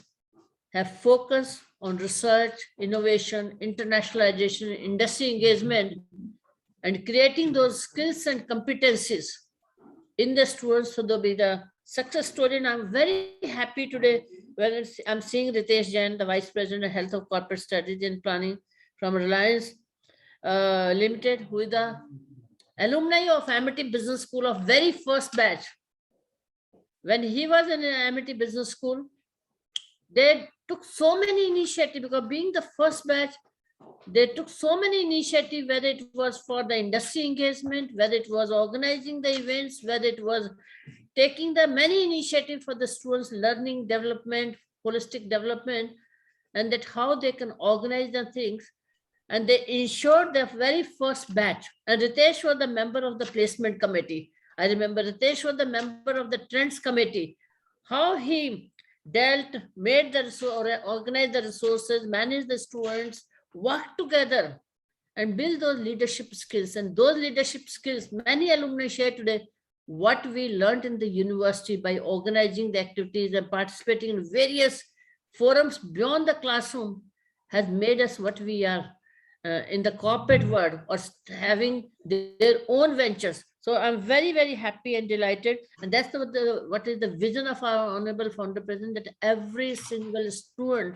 have focused on research, innovation, internationalization, industry engagement, and creating those skills and competencies in the students so they'll be the success story. And I'm very happy today when I'm seeing Ritesh Jain, the Vice President of Health of Corporate Strategy and Planning from Reliance Limited, who is the alumni of Amity Business School of very first batch. When he was in Amity Business School, they took so many initiatives, because being the first batch, they took so many initiatives, whether it was for the industry engagement, whether it was organizing the events, whether it was taking the many initiatives for the students' learning development, holistic development, and that how they can organize the things. And they ensured the very first batch. And Ritesh was the member of the placement committee. I remember Ritesh was the member of the trends committee. How he dealt, made the organize the resources, manage the students, work together and build those leadership skills. And those leadership skills, many alumni share today what we learned in the university by organizing the activities and participating in various forums beyond the classroom has made us what we are in the corporate world, or having their own ventures. So I'm very, very happy and delighted. And that's what is the vision of our Honorable Founder President, that every single student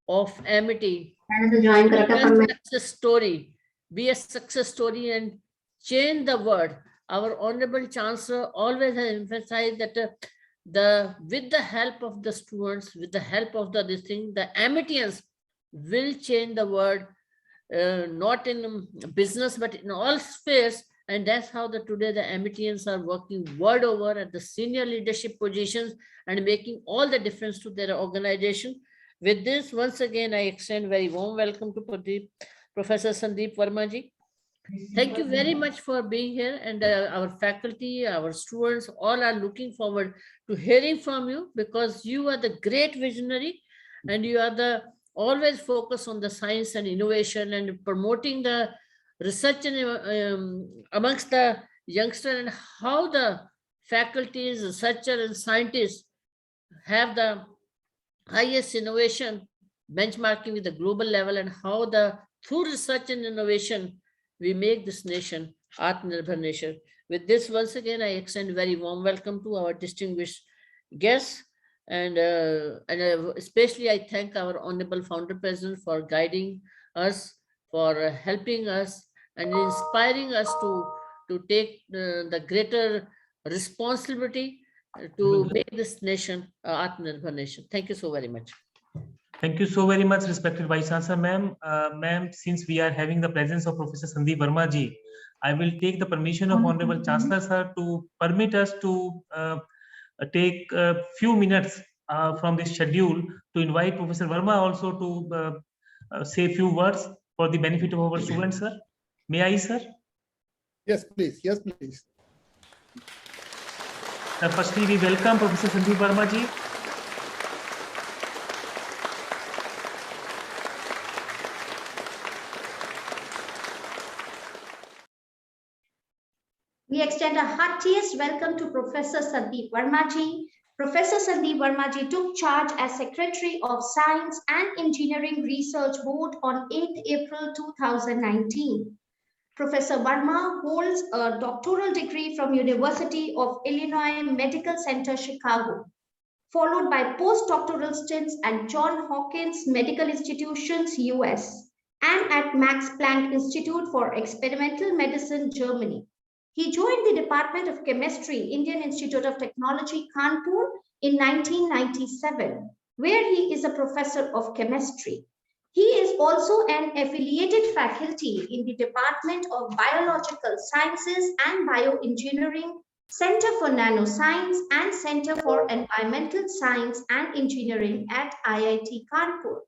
of Amity be a success story and change the world. Our Honorable Chancellor always has emphasized that with the help of the students, with the help of this thing, the Amitians will change the world, not in business, but in all spheres. And that's how today the Amitians are working world over at the senior leadership positions and making all the difference to their organization. With this, once again, I extend very warm welcome to Professor Sandeep Verma ji. Thank you very much for being here, and our faculty, our students, all are looking forward to hearing from you, because you are the great visionary and you are always focused on the science and innovation and promoting the research amongst the youngsters, and how the faculties, researchers and scientists have the highest innovation benchmarking with the global level, and how through research and innovation we make this nation Atmanirbhar nation. With this, once again, I extend very warm welcome to our distinguished guests, and especially I thank our Honorable Founder President for guiding us, for helping us and inspiring us to take the greater responsibility to make this nation Atmanirbhar nation. Thank you so very much. Thank you so very much, respected Vice Chancellor, ma'am. Ma'am, since we are having the presence of Professor Sandeep Verma ji, I will take the permission of Honorable Chancellor sir to permit us to take a few minutes from this schedule to invite Professor Verma also to say a few words for the benefit of our students, sir. May I, sir? Yes, please. Yes, please. Firstly, we welcome Professor Sandeep Verma ji. We extend a heartiest welcome to Professor Sandeep Verma ji. Professor Sandeep Verma ji took charge as Secretary of Science and Engineering Research Board on 8th April 2019. Professor Verma holds a doctoral degree from University of Illinois Medical Center, Chicago, followed by postdoctoral stints at Johns Hopkins Medical Institutions, US, and at Max Planck Institute for Experimental Medicine, Germany. He joined the Department of Chemistry, Indian Institute of Technology, Kanpur in 1997, where he is a professor of chemistry. He is also an affiliated faculty in the Department of Biological Sciences and Bioengineering, Center for Nanoscience, and Center for Environmental Science and Engineering at IIT Kanpur.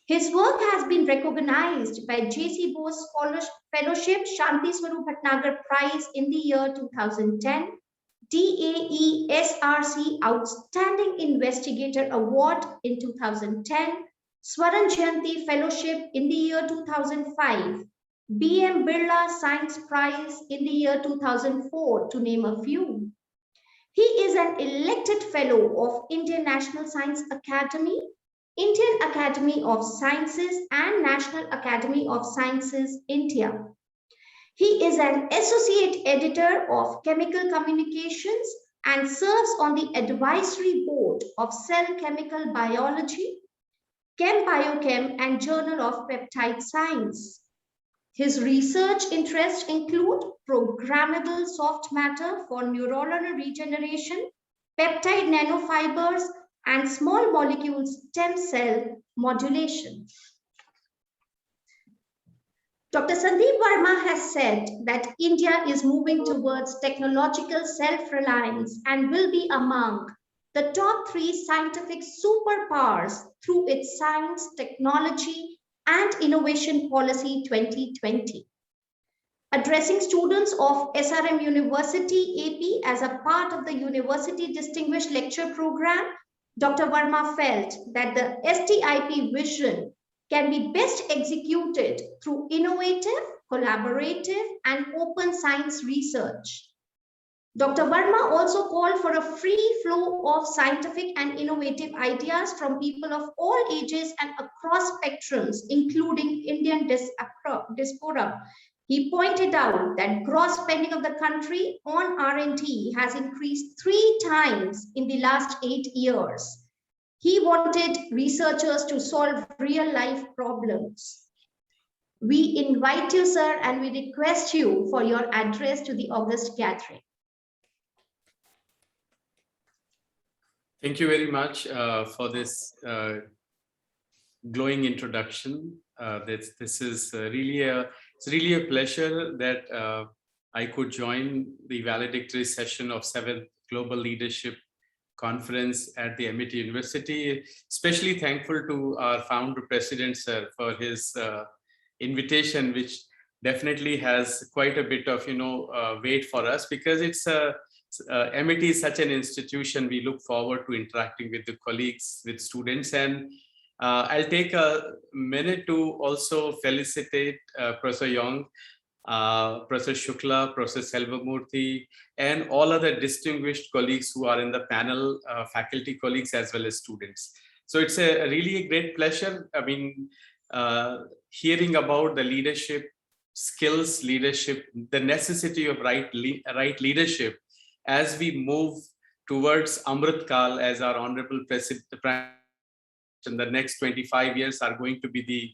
His work has been recognized by J.C. Bose Fellowship, Shanti Swarup Bhatnagar Prize in the year 2010, DAE-SRC Outstanding Investigator Award in 2010, Swaran Jayanti Fellowship in the year 2005, B.M. Birla Science Prize in the year 2004, to name a few. He is an elected fellow of Indian National Science Academy, Indian Academy of Sciences, and National Academy of Sciences, India. He is an associate editor of Chemical Communications and serves on the advisory board of Cell Chemical Biology, Chem Biochem, and Journal of Peptide Science. His research interests include programmable soft matter for neuronal regeneration, peptide nanofibers, and small molecule stem cell modulation. Dr. Sandeep Verma has said that India is moving towards technological self-reliance and will be among the top 3 scientific superpowers through its Science, Technology, and Innovation Policy 2020. Addressing students of SRM University, AP, as a part of the University Distinguished Lecture Program, Dr. Verma felt that the STIP vision can be best executed through innovative, collaborative, and open science research. Dr. Verma also called for a free flow of scientific and innovative ideas from people of all ages and across spectrums, including Indian diaspora. He pointed out that gross spending of the country on R&D has increased 3 times in the last 8 years. He wanted researchers to solve real-life problems. We invite you, sir, and we request you for your address to the August gathering. Thank you very much for this glowing introduction. This is it's really a pleasure that I could join the valedictory session of 7th Global Leadership Conference at the MIT University. Especially thankful to our founder president, sir, for his invitation, which definitely has quite a bit of weight for us, because it's MIT is such an institution. We look forward to interacting with the colleagues, with students, and I'll take a minute to also felicitate Professor Young, Professor Shukla, Professor Selvamurthy, and all other distinguished colleagues who are in the panel, faculty colleagues as well as students. So it's a really great pleasure. I mean, hearing about the leadership skills, leadership, the necessity of right leadership as we move towards Amrit Kal, as our Honorable President, in the next 25 years are going to be the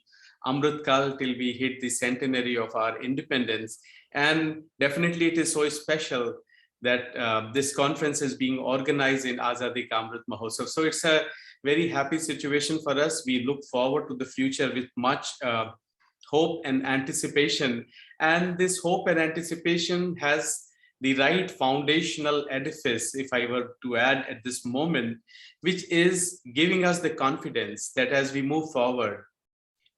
Amrit Kal till we hit the centenary of our independence. And definitely it is so special that this conference is being organized in Azadi Ka Amrit Mahotsav. So it's a very happy situation for us. We look forward to the future with much hope and anticipation. And this hope and anticipation has the right foundational edifice, if I were to add at this moment, which is giving us the confidence that as we move forward,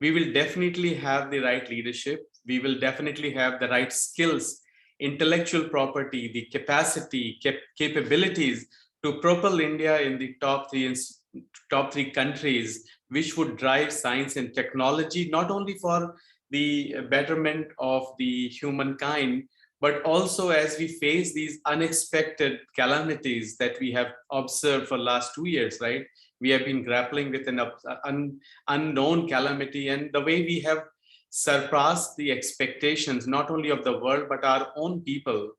we will definitely have the right leadership. We will definitely have the right skills, intellectual property, the capacity, capabilities to propel India in the top three countries, which would drive science and technology, not only for the betterment of the humankind, but also as we face these unexpected calamities that we have observed for the last 2 years, right? We have been grappling with an unknown calamity, and the way we have surpassed the expectations, not only of the world, but our own people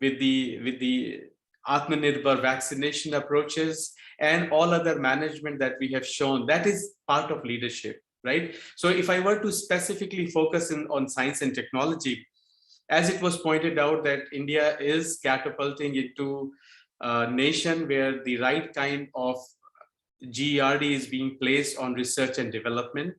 with the Atmanirbhar vaccination approaches and all other management that we have shown, that is part of leadership, right? So if I were to specifically focus on science and technology, as it was pointed out that India is catapulting into a nation where the right kind of GERD is being placed on research and development.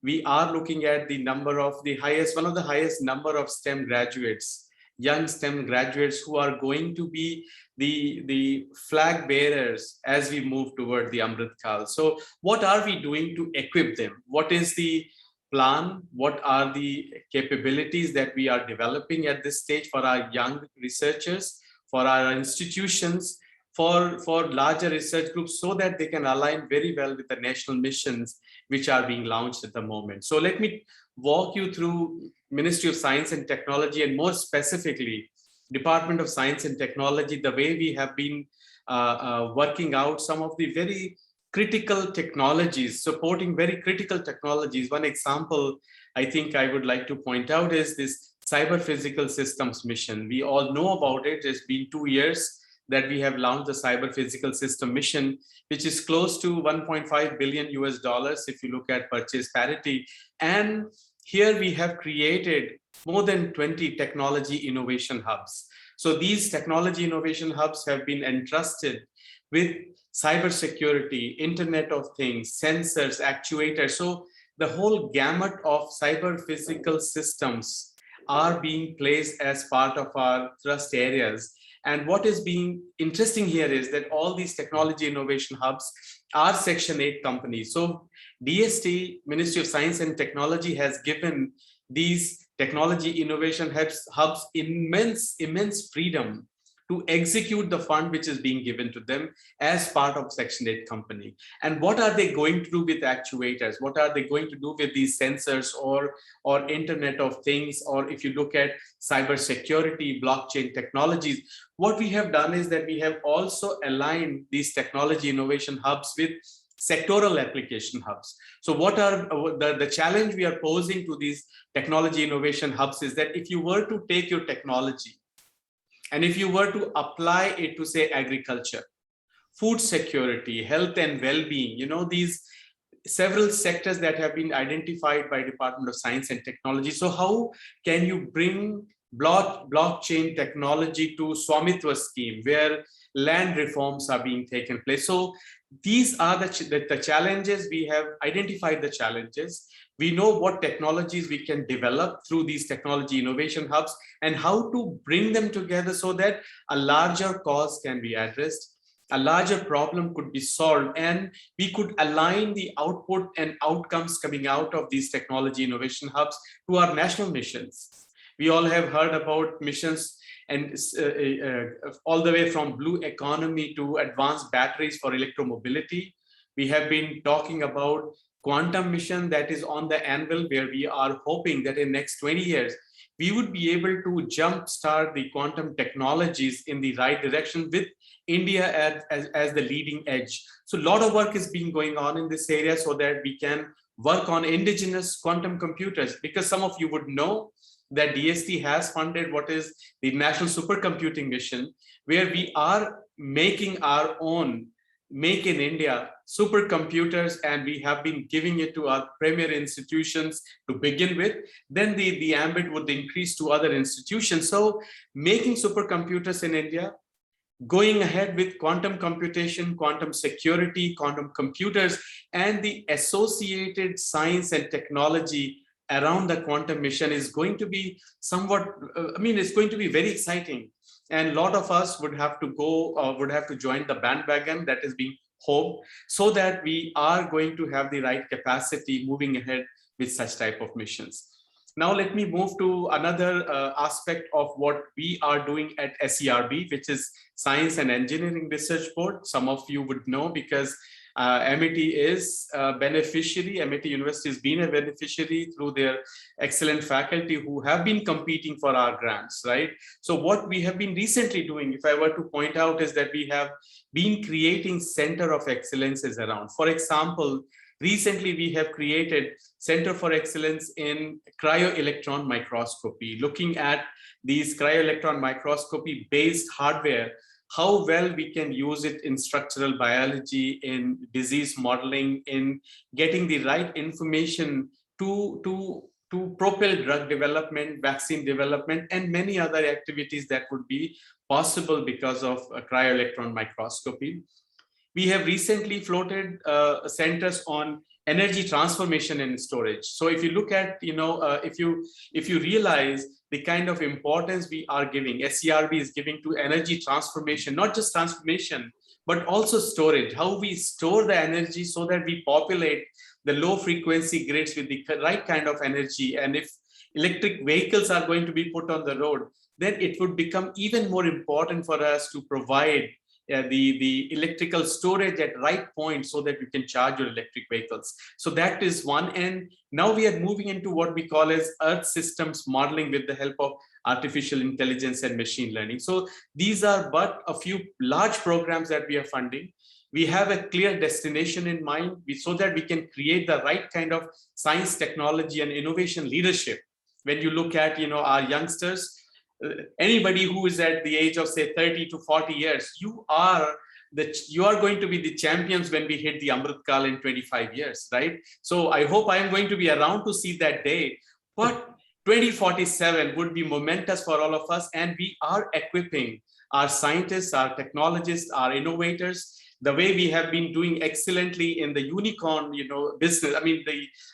We are looking at the number of one of the highest number of STEM graduates, young STEM graduates who are going to be the flag bearers as we move toward the Amrit Kal. So what are we doing to equip them? What is the plan? What are the capabilities that we are developing at this stage for our young researchers, for our institutions, for larger research groups, so that they can align very well with the national missions which are being launched at the moment? So let me walk you through Ministry of Science and Technology, and more specifically Department of Science and Technology, the way we have been working out some of the very critical technologies, supporting very critical technologies. One example I think I would like to point out is this Cyber Physical Systems mission. We all know about it. It's been 2 years that we have launched the Cyber Physical System mission, which is close to $1.5 billion if you look at purchase parity. And here we have created more than 20 technology innovation hubs. So these technology innovation hubs have been entrusted with cybersecurity, Internet of Things, sensors, actuators. So the whole gamut of cyber physical systems are being placed as part of our thrust areas. And what is being interesting here is that all these technology innovation hubs are Section 8 companies. So DST, Ministry of Science and Technology, has given these technology innovation hubs immense freedom to execute the fund which is being given to them as part of Section 8 company. And what are they going to do with actuators? What are they going to do with these sensors or Internet of Things? Or if you look at cybersecurity, blockchain technologies, what we have done is that we have also aligned these technology innovation hubs with sectoral application hubs. So what are the challenge we are posing to these technology innovation hubs is that if you were to take your technology and if you were to apply it to, say, agriculture, food security, health and well-being, these several sectors that have been identified by Department of Science and Technology. So how can you bring blockchain technology to Swamitwa scheme, where land reforms are being taken place. So these are the challenges. We have identified the challenges. We know what technologies we can develop through these technology innovation hubs and how to bring them together so that a larger cause can be addressed, a larger problem could be solved, and we could align the output and outcomes coming out of these technology innovation hubs to our national missions. We all have heard about missions and all the way from blue economy to advanced batteries for electromobility. We have been talking about quantum mission that is on the anvil, where we are hoping that in next 20 years, we would be able to jumpstart the quantum technologies in the right direction with India as the leading edge. So a lot of work is being going on in this area so that we can work on indigenous quantum computers, because some of you would know that DST has funded what is the National Supercomputing Mission, where we are making our own Make in India supercomputers, and we have been giving it to our premier institutions to begin with. Then the ambit would increase to other institutions. So making supercomputers in India, going ahead with quantum computation, quantum security, quantum computers, and the associated science and technology around the quantum mission is going to be somewhat, it's going to be very exciting. And a lot of us would have to join the bandwagon that is being hoped, so that we are going to have the right capacity moving ahead with such type of missions. Now, let me move to another aspect of what we are doing at SERB, which is Science and Engineering Research Board. Some of you would know because MET is a beneficiary. MET University has been a beneficiary through their excellent faculty who have been competing for our grants, right? So what we have been recently doing, if I were to point out, is that we have been creating center of excellences around. For example, recently we have created Center for Excellence in Cryo-Electron Microscopy, looking at these cryo-electron microscopy based hardware, how well we can use it in structural biology, in disease modeling, in getting the right information to propel drug development, vaccine development, and many other activities that would be possible because of cryo-electron microscopy. We have recently floated centers on energy transformation and storage. So if you look at, if you realize the kind of importance we are giving, SERB is giving to energy transformation, not just transformation, but also storage, how we store the energy so that we populate the low frequency grids with the right kind of energy. And if electric vehicles are going to be put on the road, then it would become even more important for us to provide the electrical storage at right point so that you can charge your electric vehicles. So that is one. And now we are moving into what we call as Earth systems modeling with the help of artificial intelligence and machine learning. So these are but a few large programs that we are funding. We have a clear destination in mind so that we can create the right kind of science, technology, and innovation leadership. When you look at our youngsters, anybody who is at the age of say 30 to 40 years, you are going to be the champions when we hit the Amrit Kal in 25 years, right? So I hope I am going to be around to see that day. But 2047 would be momentous for all of us, and we are equipping our scientists, our technologists, our innovators, the way we have been doing excellently in the unicorn business.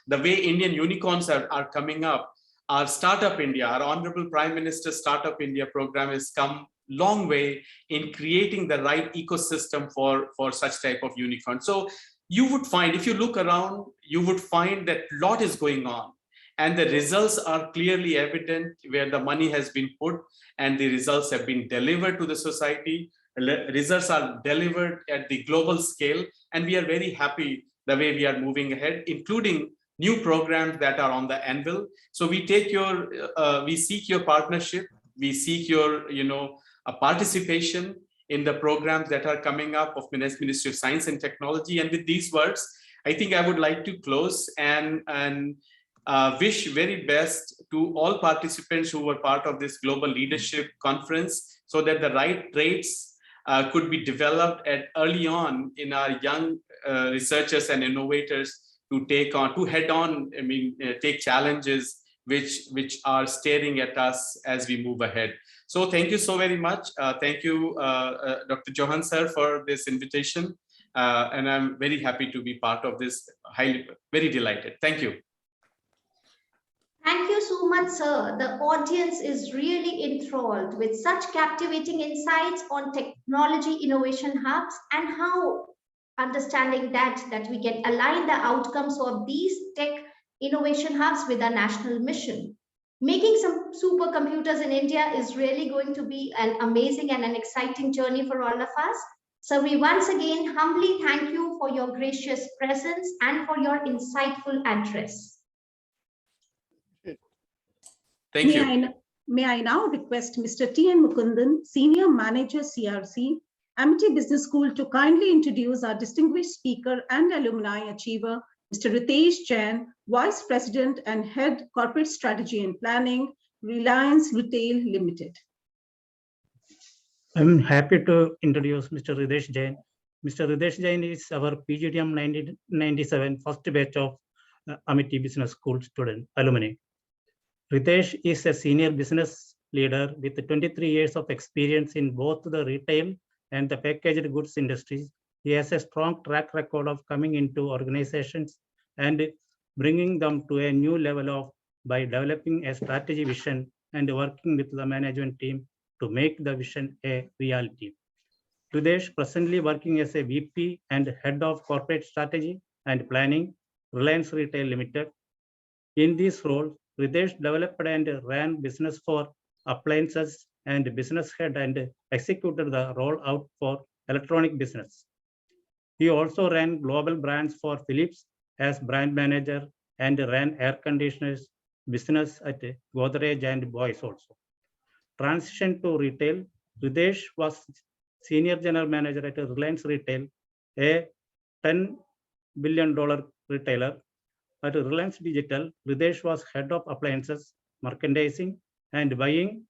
The way Indian unicorns are coming up. Our Startup India, our Honorable Prime Minister's Startup India program has come long way in creating the right ecosystem for such type of unicorn. So you would find, if you look around, you would find that a lot is going on, and the results are clearly evident where the money has been put and the results have been delivered to the society. Results are delivered at the global scale, and we are very happy the way we are moving ahead, including new programs that are on the anvil. So we seek your partnership, we seek your participation in the programs that are coming up of Ministry of Science and Technology. And with these words, I think I would like to close and wish very best to all participants who were part of this Global Leadership Conference, so that the right traits could be developed early on in our young researchers and innovators to take challenges which are staring at us as we move ahead. So thank you so very much. Thank you, Dr. Johan sir, for this invitation. And I'm very happy to be part of this, very delighted. Thank you. Thank you so much, sir. The audience is really enthralled with such captivating insights on technology innovation hubs and how understanding that we can align the outcomes of these tech innovation hubs with our national mission. Making some supercomputers in India is really going to be an amazing and an exciting journey for all of us. So we once again humbly thank you for your gracious presence and for your insightful address. Thank you. May I now request Mr. T.N. Mukundan, Senior Manager CRC, Amity Business School, to kindly introduce our distinguished speaker and alumni achiever, Mr. Ritesh Jain, Vice President and Head Corporate Strategy and Planning, Reliance Retail Limited. I'm happy to introduce Mr. Ritesh Jain. Mr. Ritesh Jain is our PGDM 1997 first batch of Amity Business School student alumni. Ritesh is a senior business leader with 23 years of experience in both the retail and the packaged goods industries. He has a strong track record of coming into organizations and bringing them to a new level by developing a strategy vision and working with the management team to make the vision a reality. Ritesh presently working as a VP and Head of Corporate Strategy and Planning, Reliance Retail Limited. In this role, Ritesh developed and ran business for appliances and business head and executed the rollout for electronic business. He also ran global brands for Philips as brand manager and ran air conditioners business at Godrej and Boyce also. Transition to retail, Ritesh was Senior General Manager at Reliance Retail, a $10 billion retailer. At Reliance Digital, Ritesh was Head of Appliances, Merchandising, and Buying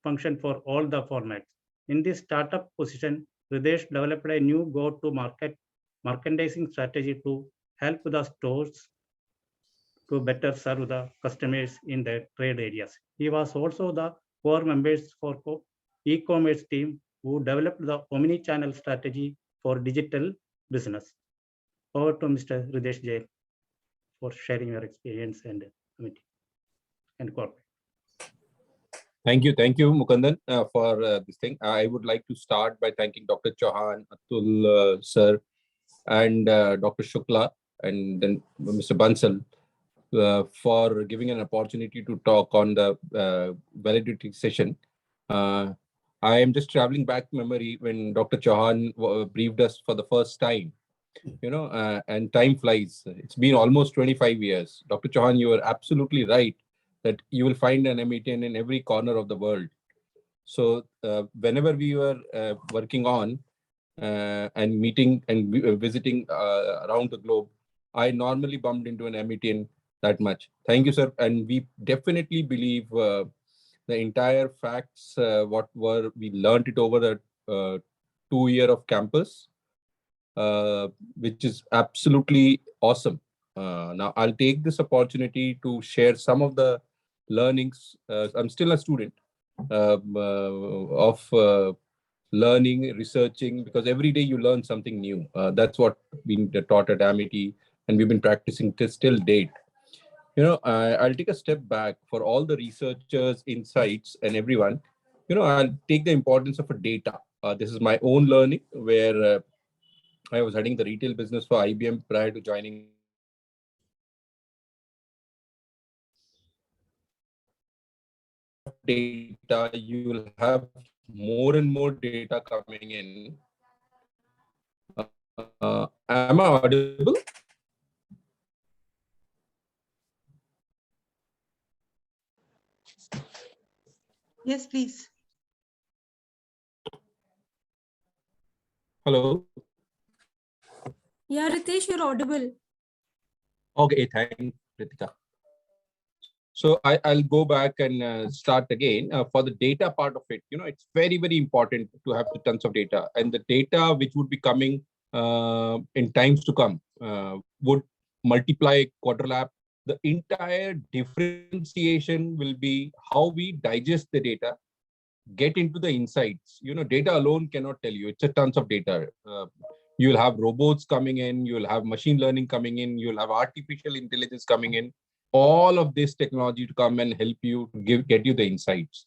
function for all the formats. In this startup position, Ritesh developed a new go-to-market merchandising strategy to help the stores to better serve the customers in the trade areas. He was also the core members for e-commerce team who developed the omni-channel strategy for digital business. Over to Mr. Ritesh Jain for sharing your experience and committee and corporate. Thank you, Mukundan, for this thing. I would like to start by thanking Dr. Chauhan, Atul sir, and Dr. Shukla, and then Mr. Bansal for giving an opportunity to talk on the valedictory session. I am just traveling back memory when Dr. Chauhan briefed us for the first time. And time flies. It's been almost 25 years. Dr. Chauhan, you are absolutely right that you will find an Amitian in every corner of the world. So whenever we were working on and meeting and visiting around the globe, I normally bumped into an Amitian that much. Thank you, sir. And we definitely believe the entire facts, what were we learned it over the 2 year of campus, which is absolutely awesome. Now, I'll take this opportunity to share some of the learnings. I'm still a student of learning, researching, because every day you learn something new. That's what being taught at Amity, and we've been practicing till date. I'll take a step back for all the researchers, insights, and everyone. I'll take the importance of a data. This is my own learning where I was heading the retail business for IBM prior to joining. Data, you will have more and more data coming in. Am I audible? Yes, please. Hello. Yeah, Ritesh, you're audible. Okay, thanks, Ritika. So I'll go back and start again for the data part of it. It's very, very important to have the tons of data, and the data which would be coming in times to come would multiply, quadruple the entire differentiation will be how we digest the data, get into the insights. Data alone cannot tell you. It's a tons of data. You'll have robots coming in, you'll have machine learning coming in, you'll have artificial intelligence coming in, all of this technology to come and help you get you the insights.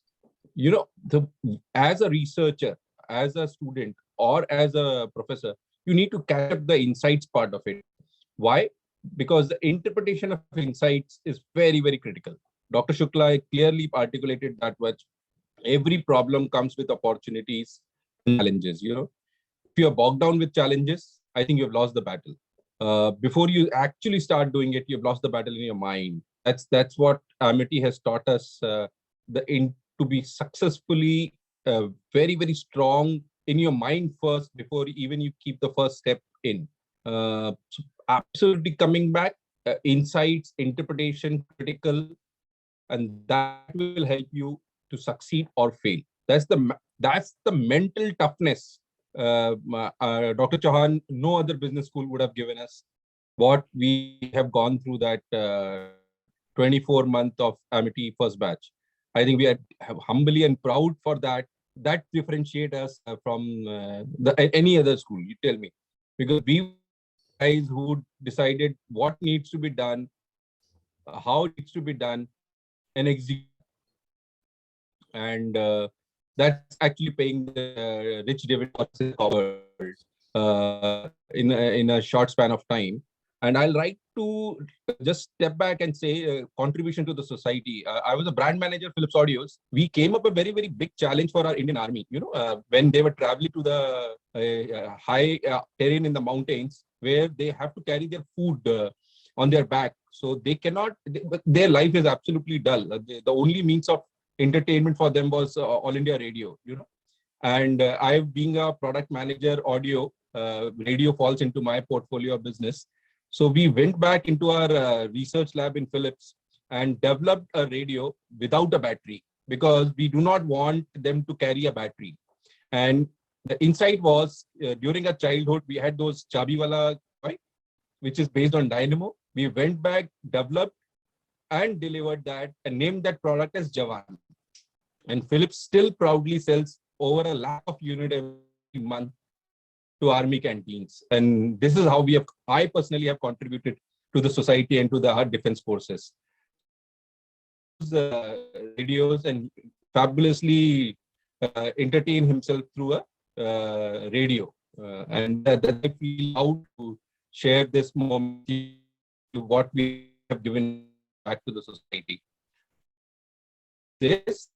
As a researcher, as a student, or as a professor, you need to catch up the insights part of it. Why? Because the interpretation of insights is very, very critical. Dr. Shukla clearly articulated that much. Every problem comes with opportunities and challenges. If you're bogged down with challenges, I think you've lost the battle. Before you actually start doing it, you've lost the battle in your mind. That's what Amity has taught us, to be successfully very, very strong in your mind first before even you keep the first step in. So absolutely coming back, insights, interpretation, critical, and that will help you to succeed or fail. That's the mental toughness. Dr. Chauhan, no other business school would have given us what we have gone through that 24-month of Amity first batch. I think we are humbly and proud for that. That differentiate us from any other school. You tell me, because we guys who decided what needs to be done, how it needs to be done, and execute. And that's actually paying the rich dividends in a short span of time. And I'll like to just step back and say contribution to the society. I was a brand manager, Philips Audios. We came up a very, very big challenge for our Indian Army. When they were traveling to the high terrain in the mountains, where they have to carry their food on their back. So they cannot, their life is absolutely dull. The only means of entertainment for them was All India Radio, And I, being a product manager, audio, radio falls into my portfolio of business. So we went back into our research lab in Philips and developed a radio without a battery, because we do not want them to carry a battery. And the insight was, during our childhood, we had those Chabiwala, which is based on dynamo. We went back, developed, and delivered that, and named that product as Jawan. And Philips still proudly sells over 1 lakh of units every month to army canteens. And this is how I personally have contributed to the society and to our defense forces. Radios and fabulously entertain himself through a radio. And that I feel how to share this moment to what we have given back to the society. This,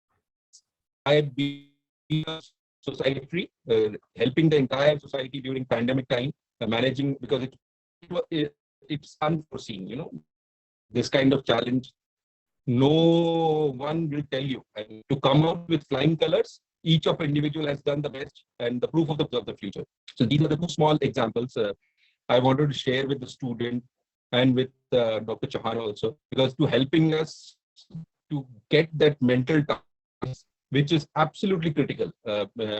I be society, helping the entire society during pandemic time, managing, because it's unforeseen, this kind of challenge. No one will tell you. And to come out with flying colors, each of individual has done the best and the proof of the future. So these are the two small examples I wanted to share with the student and with Dr. Chauhan also, because to helping us to get that mental toughness, which is absolutely critical,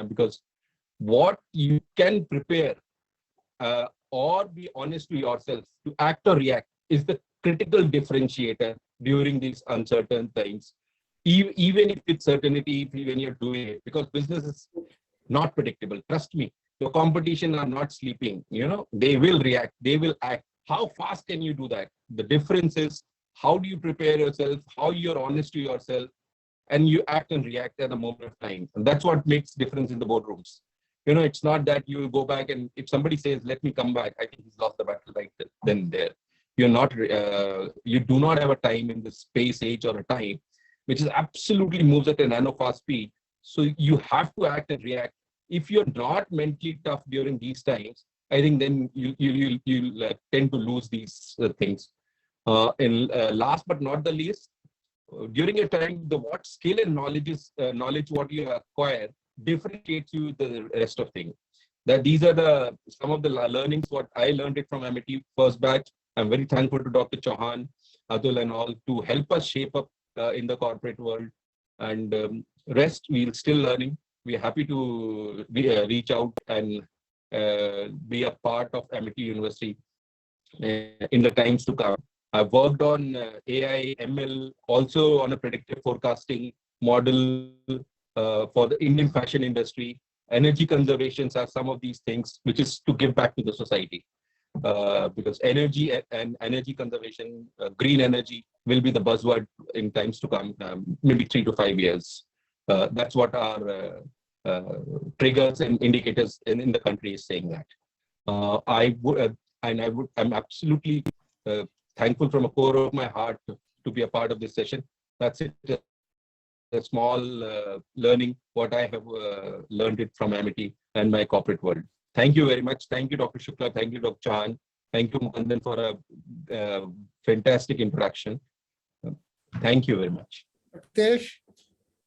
because what you can prepare or be honest to yourself, to act or react, is the critical differentiator during these uncertain times. Even if it's certainty, when you're doing it, because business is not predictable. Trust me, the competition are not sleeping. They will react, they will act. How fast can you do that? The difference is, how do you prepare yourself, how you're honest to yourself, and you act and react at a moment of time. And that's what makes difference in the boardrooms. It's not that you will go back and if somebody says, let me come back, I think he's lost the battle right then there. You're not, you do not have a time in the space, age, or a time, which is absolutely moves at a nano fast speed. So you have to act and react. If you're not mentally tough during these times, I think then you'll tend to lose these things. And last but not the least, during a time, what skill and knowledge what you acquire differentiates you the rest of things. That these are some of the learnings what I learned it from MIT first batch. I'm very thankful to Dr. Chauhan, Atul, and all to help us shape up in the corporate world. And rest, we're still learning. We're happy to reach out and be a part of MIT University in the times to come. I've worked on AI, ML, also on a predictive forecasting model for the Indian fashion industry. Energy conservations are some of these things, which is to give back to the society. Because energy and energy conservation, green energy will be the buzzword in times to come, maybe 3 to 5 years. That's what our triggers and indicators in the country is saying that. I'm absolutely thankful from a core of my heart to be a part of this session. That's it. A small learning what I have learned it from Amity and my corporate world. Thank you very much. Thank you, Dr. Shukla. Thank you, Dr. Chauhan. Thank you, Mukundan, for a fantastic introduction. Thank you very much. Tesh,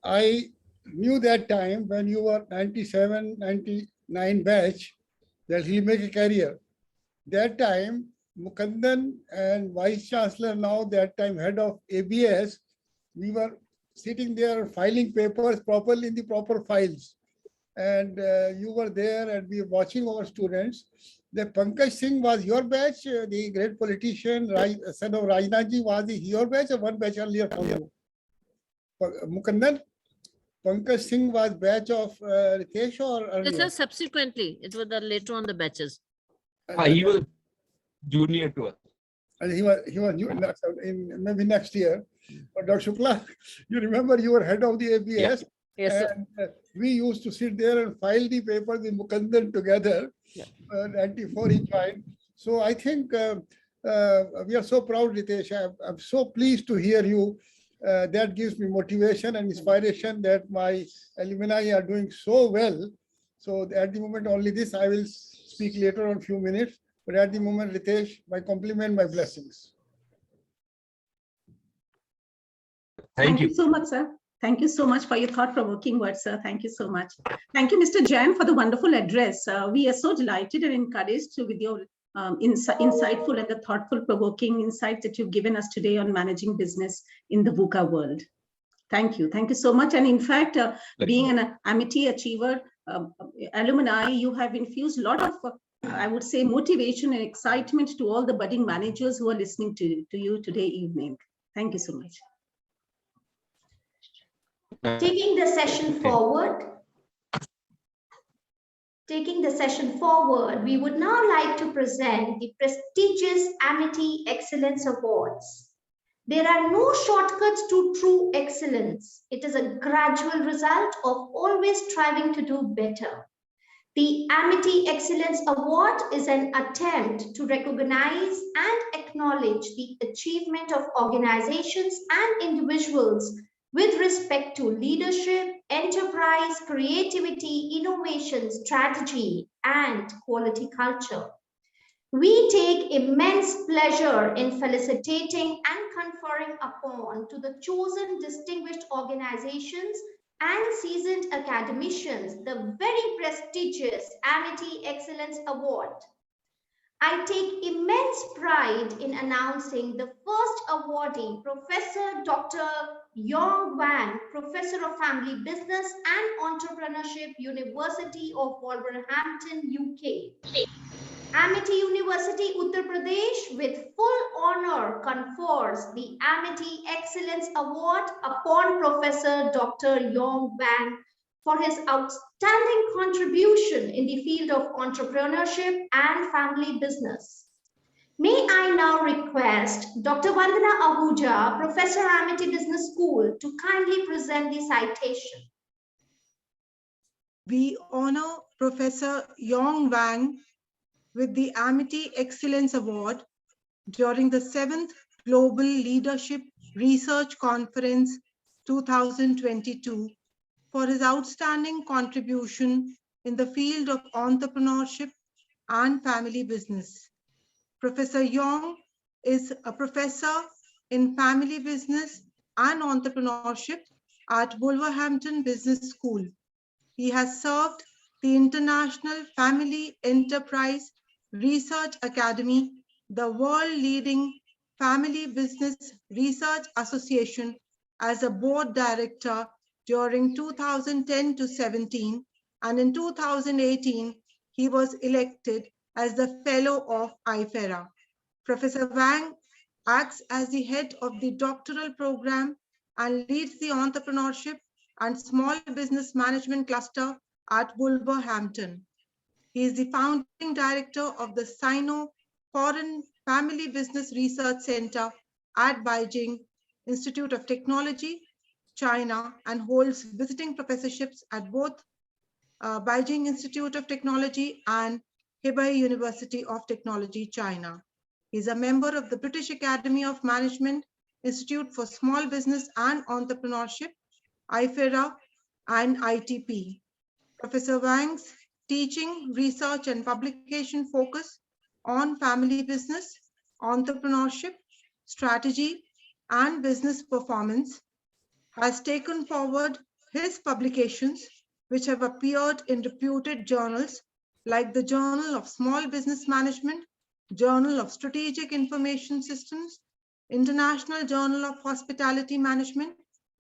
I knew that time when you were 97, 99 batch that he'll make a career. That time, Mukundan and Vice Chancellor, now that time head of ABS, we were sitting there filing papers properly in the proper files. And you were there and we were watching our students. The Pankaj Singh was your batch, the great politician, son of Rajnath-ji, was he your batch or one batch earlier from you? Mukundan, Pankaj Singh was batch of Ritesh or earlier? This is subsequently. It was later on the batches. He was junior to us. And he was new in maybe next year. But Dr. Shukla, you remember you were head of the ABS. Yeah. Yes, and we used to sit there and file the papers with Mukundan together. Yeah. 94 he joined. So I think we are so proud, Ritesh. I'm so pleased to hear you. That gives me motivation and inspiration that my alumni are doing so well. So at the moment, only this, I will speak later on a few minutes. But at the moment, Ritesh, my compliment, my blessings. Thank you so much, sir. Thank you so much for your thought-provoking words, sir. Thank you so much. Thank you, Mr. Jain, for the wonderful address. We are so delighted and encouraged with your insightful and the thoughtful, provoking insights that you've given us today on managing business in the VUCA world. Thank you. Thank you so much. And in fact, being an Amity Achiever alumni, you have infused a lot of, I would say, motivation and excitement to all the budding managers who are listening to you today evening. Thank you so much. Taking the session forward, we would now like to present the prestigious Amity Excellence Awards. There are no shortcuts to true excellence. It is a gradual result of always striving to do better. The Amity Excellence Award is an attempt to recognize and acknowledge the achievement of organizations and individuals with respect to leadership, enterprise, creativity, innovation, strategy, and quality culture. We take immense pleasure in felicitating and conferring upon to the chosen distinguished organizations and seasoned academicians the very prestigious Amity Excellence Award. I take immense pride in announcing the first awardee, Professor Dr. Yong Wang, Professor of Family Business and Entrepreneurship, University of Wolverhampton, UK. Amity University, Uttar Pradesh, with full honor confers the Amity Excellence Award upon Professor Dr. Yong Wang for his outstanding contribution in the field of entrepreneurship and family business. May I now request Dr. Vandana Ahuja, Professor, Amity Business School, to kindly present the citation. We honor Professor Yong Wang with the Amity Excellence Award during the 7th Global Leadership Research Conference 2022 for his outstanding contribution in the field of entrepreneurship and family business. Professor Yong is a professor in family business and entrepreneurship at Wolverhampton Business School. He has served the International Family Enterprise Research Academy, the world-leading Family Business Research Association, as a board director during 2010 to 17, and in 2018, he was elected as the fellow of IFERA. Professor Wang acts as the head of the doctoral program and leads the entrepreneurship and small business management cluster at Wolverhampton. He is the founding director of the Sino Foreign Family Business Research Center at Beijing Institute of Technology, China, and holds visiting professorships at both Beijing Institute of Technology and Hebei University of Technology, China. He is a member of the British Academy of Management Institute for Small Business and Entrepreneurship, IFERA, and ITP. Professor Wang's teaching, research, and publication focus on family business, entrepreneurship, strategy, and business performance has taken forward his publications, which have appeared in reputed journals like the Journal of Small Business Management, Journal of Strategic Information Systems, International Journal of Hospitality Management,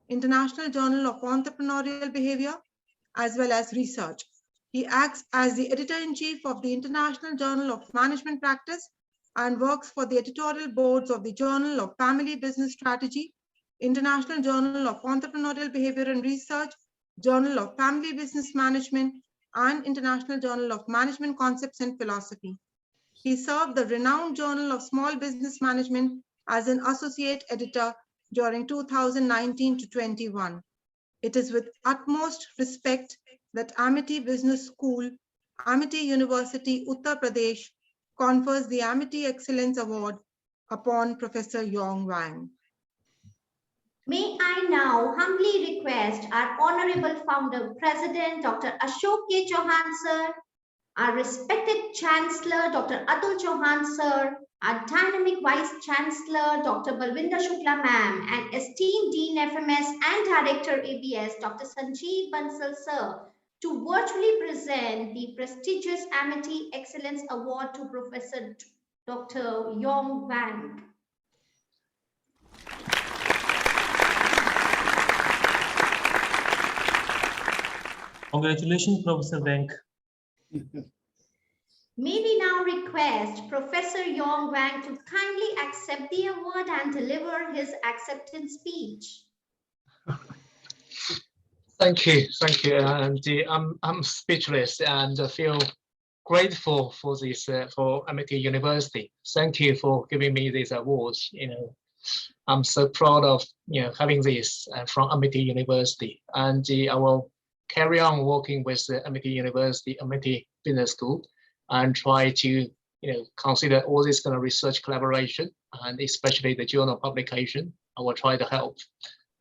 International Journal of Entrepreneurial Behavior, as well as research. He acts as the editor-in-chief of the International Journal of Management Practice and works for the editorial boards of the Journal of Family Business Strategy, International Journal of Entrepreneurial Behavior and Research, Journal of Family Business Management, and International Journal of Management Concepts and Philosophy. He served the renowned Journal of Small Business Management as an associate editor during 2019 to 21. It is with utmost respect that Amity Business School, Amity University, Uttar Pradesh, confers the Amity Excellence Award upon Professor Yong Wang. May I now humbly request our Honorable Founder President, Dr. Ashok K. Chauhan, sir, our respected Chancellor, Dr. Atul Chauhan, sir, our dynamic Vice Chancellor, Dr. Balwinder Shukla, ma'am, and esteemed Dean FMS and Director ABS, Dr. Sanjeev Bansal, sir, to virtually present the prestigious Amity Excellence Award to Professor Dr. Yong Wang. Congratulations, Professor Wang. May we now request Professor Yong Wang to kindly accept the award and deliver his acceptance speech. Thank you, and I'm speechless and feel grateful for this for Amity University. Thank you for giving me these awards. I'm so proud of having this from Amity University, and I will carry on working with the Amity University, Amity Business School, and try to consider all this kind of research collaboration, and especially the journal publication. I will try to help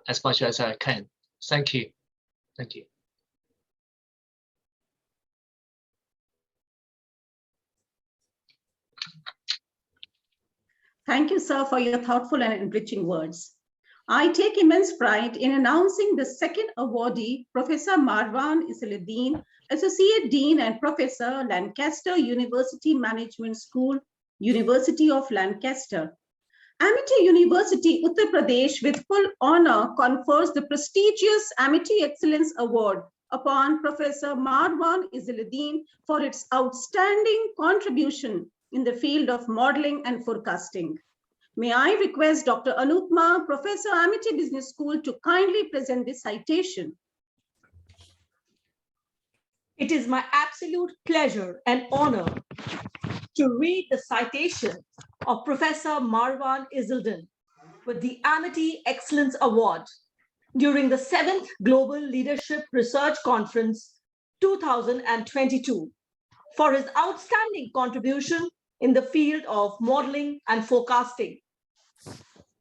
as much as I can. Thank you. Thank you. Thank you, sir, for your thoughtful and enriching words. I take immense pride in announcing the second awardee, Professor Marwan Isiluddin, Associate Dean and Professor, Lancaster University Management School, University of Lancaster. Amity University, Uttar Pradesh, with full honor, confers the prestigious Amity Excellence Award upon Professor Marwan Isiluddin for its outstanding contribution in the field of modeling and forecasting. May I request Dr. Anupma, Professor, Amity Business School, to kindly present this citation. It is my absolute pleasure and honor to read the citation of Professor Marwan Isiluddin with the Amity Excellence Award during the 7th Global Leadership Research Conference 2022 for his outstanding contribution in the field of modeling and forecasting.